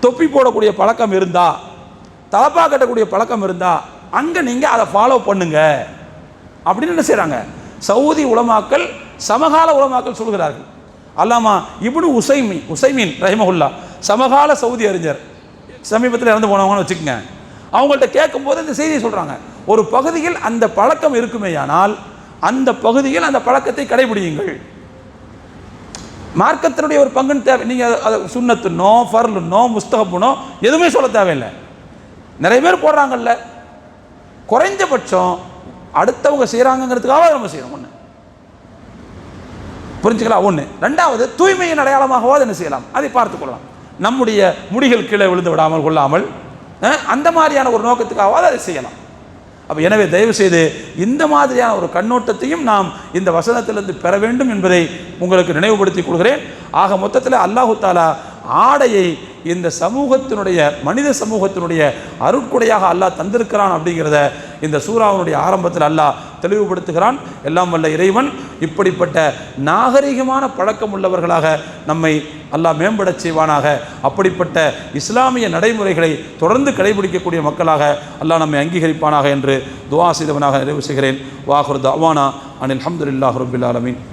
A: தொப்பி போடக்கூடிய பழக்கம் இருந்தா, தலப்பா கட்டக்கூடிய பழக்கம் இருந்தா, அங்கே நீங்கள் அதை ஃபாலோ பண்ணுங்க அப்படின்னு என்ன செய்கிறாங்க சவுதி உலமாக்கள், சமகால உலமாக்கள் சொல்கிறார்கள். அல்லாமா இப்னு உசைமீன் ரஹிமஹுல்லா, சமகால சவுதி அறிஞர், சமீபத்தில் இறந்து போனவங்கன்னு வச்சுக்கோங்க, அவங்கள்ட்ட கேட்கும்போது இந்த செய்தியை சொல்கிறாங்க. ஒரு பகுதியில் அந்த பழக்கம் இருக்குமேயானால் அந்த பகுதியில் அந்த பழக்கத்தை கடைபிடியுங்கள். மார்க்கத்தினுடைய ஒரு பங்குன்னு தேவை. நீங்கள் அதை சுன்னத்துன்னோ ஃபர்லுன்னோ முஸ்தஹப்புனோ எதுவுமே சொல்ல தேவையில்லை. நிறைய பேர் போடுறாங்கல்ல, குறைஞ்சபட்சம் அடுத்தவங்க செய்கிறாங்கிறதுக்காக நம்ம செய்யணும். ஒன்று புரிஞ்சுக்கலாம். ஒன்று. ரெண்டாவது, தூய்மையின் அடையாளமாகவாது என்ன செய்யலாம், அதை பார்த்துக்கொள்ளலாம். நம்முடைய முடிகள் கீழே விழுந்து விடாமல் கொள்ளாமல் அந்த மாதிரியான ஒரு நோக்கத்துக்காகவாது அதை செய்யலாம். அப்போ எனவே தயவு செய்து இந்த மாதிரியான ஒரு கண்ணோட்டத்தையும் நாம் இந்த வசனத்திலிருந்து பெற வேண்டும் என்பதை உங்களுக்கு நினைவுபடுத்திக் கொள்கிறேன். ஆக மொத்தத்தில் அல்லாஹு தாலா ஆடையை இந்த சமூகத்தினுடைய, மனித சமூகத்தினுடைய அருட்கொடையாக அல்லாஹ் தந்திருக்கிறான் அப்படிங்கிறத இந்த சூறாவினுடைய ஆரம்பத்தில் அல்லாஹ் தெளிவுபடுத்துகிறான். எல்லாம் வல்ல இறைவன் இப்படிப்பட்ட நாகரிகமான பழக்கம் உள்ளவர்களாக நம்மை அல்லாஹ் மேம்படச் செய்வானாக. அப்படிப்பட்ட இஸ்லாமிய நடைமுறைகளை தொடர்ந்து கடைபிடிக்கக்கூடிய மக்களாக அல்லாஹ் நம்மை அங்கீகரிப்பானாக என்று துஆ செய்தவனாக நிறைவு செய்கிறேன். வாஹிரு தஅவானா அனில் ஹம்துலில்லாஹி ரப்பில் ஆலமீன்.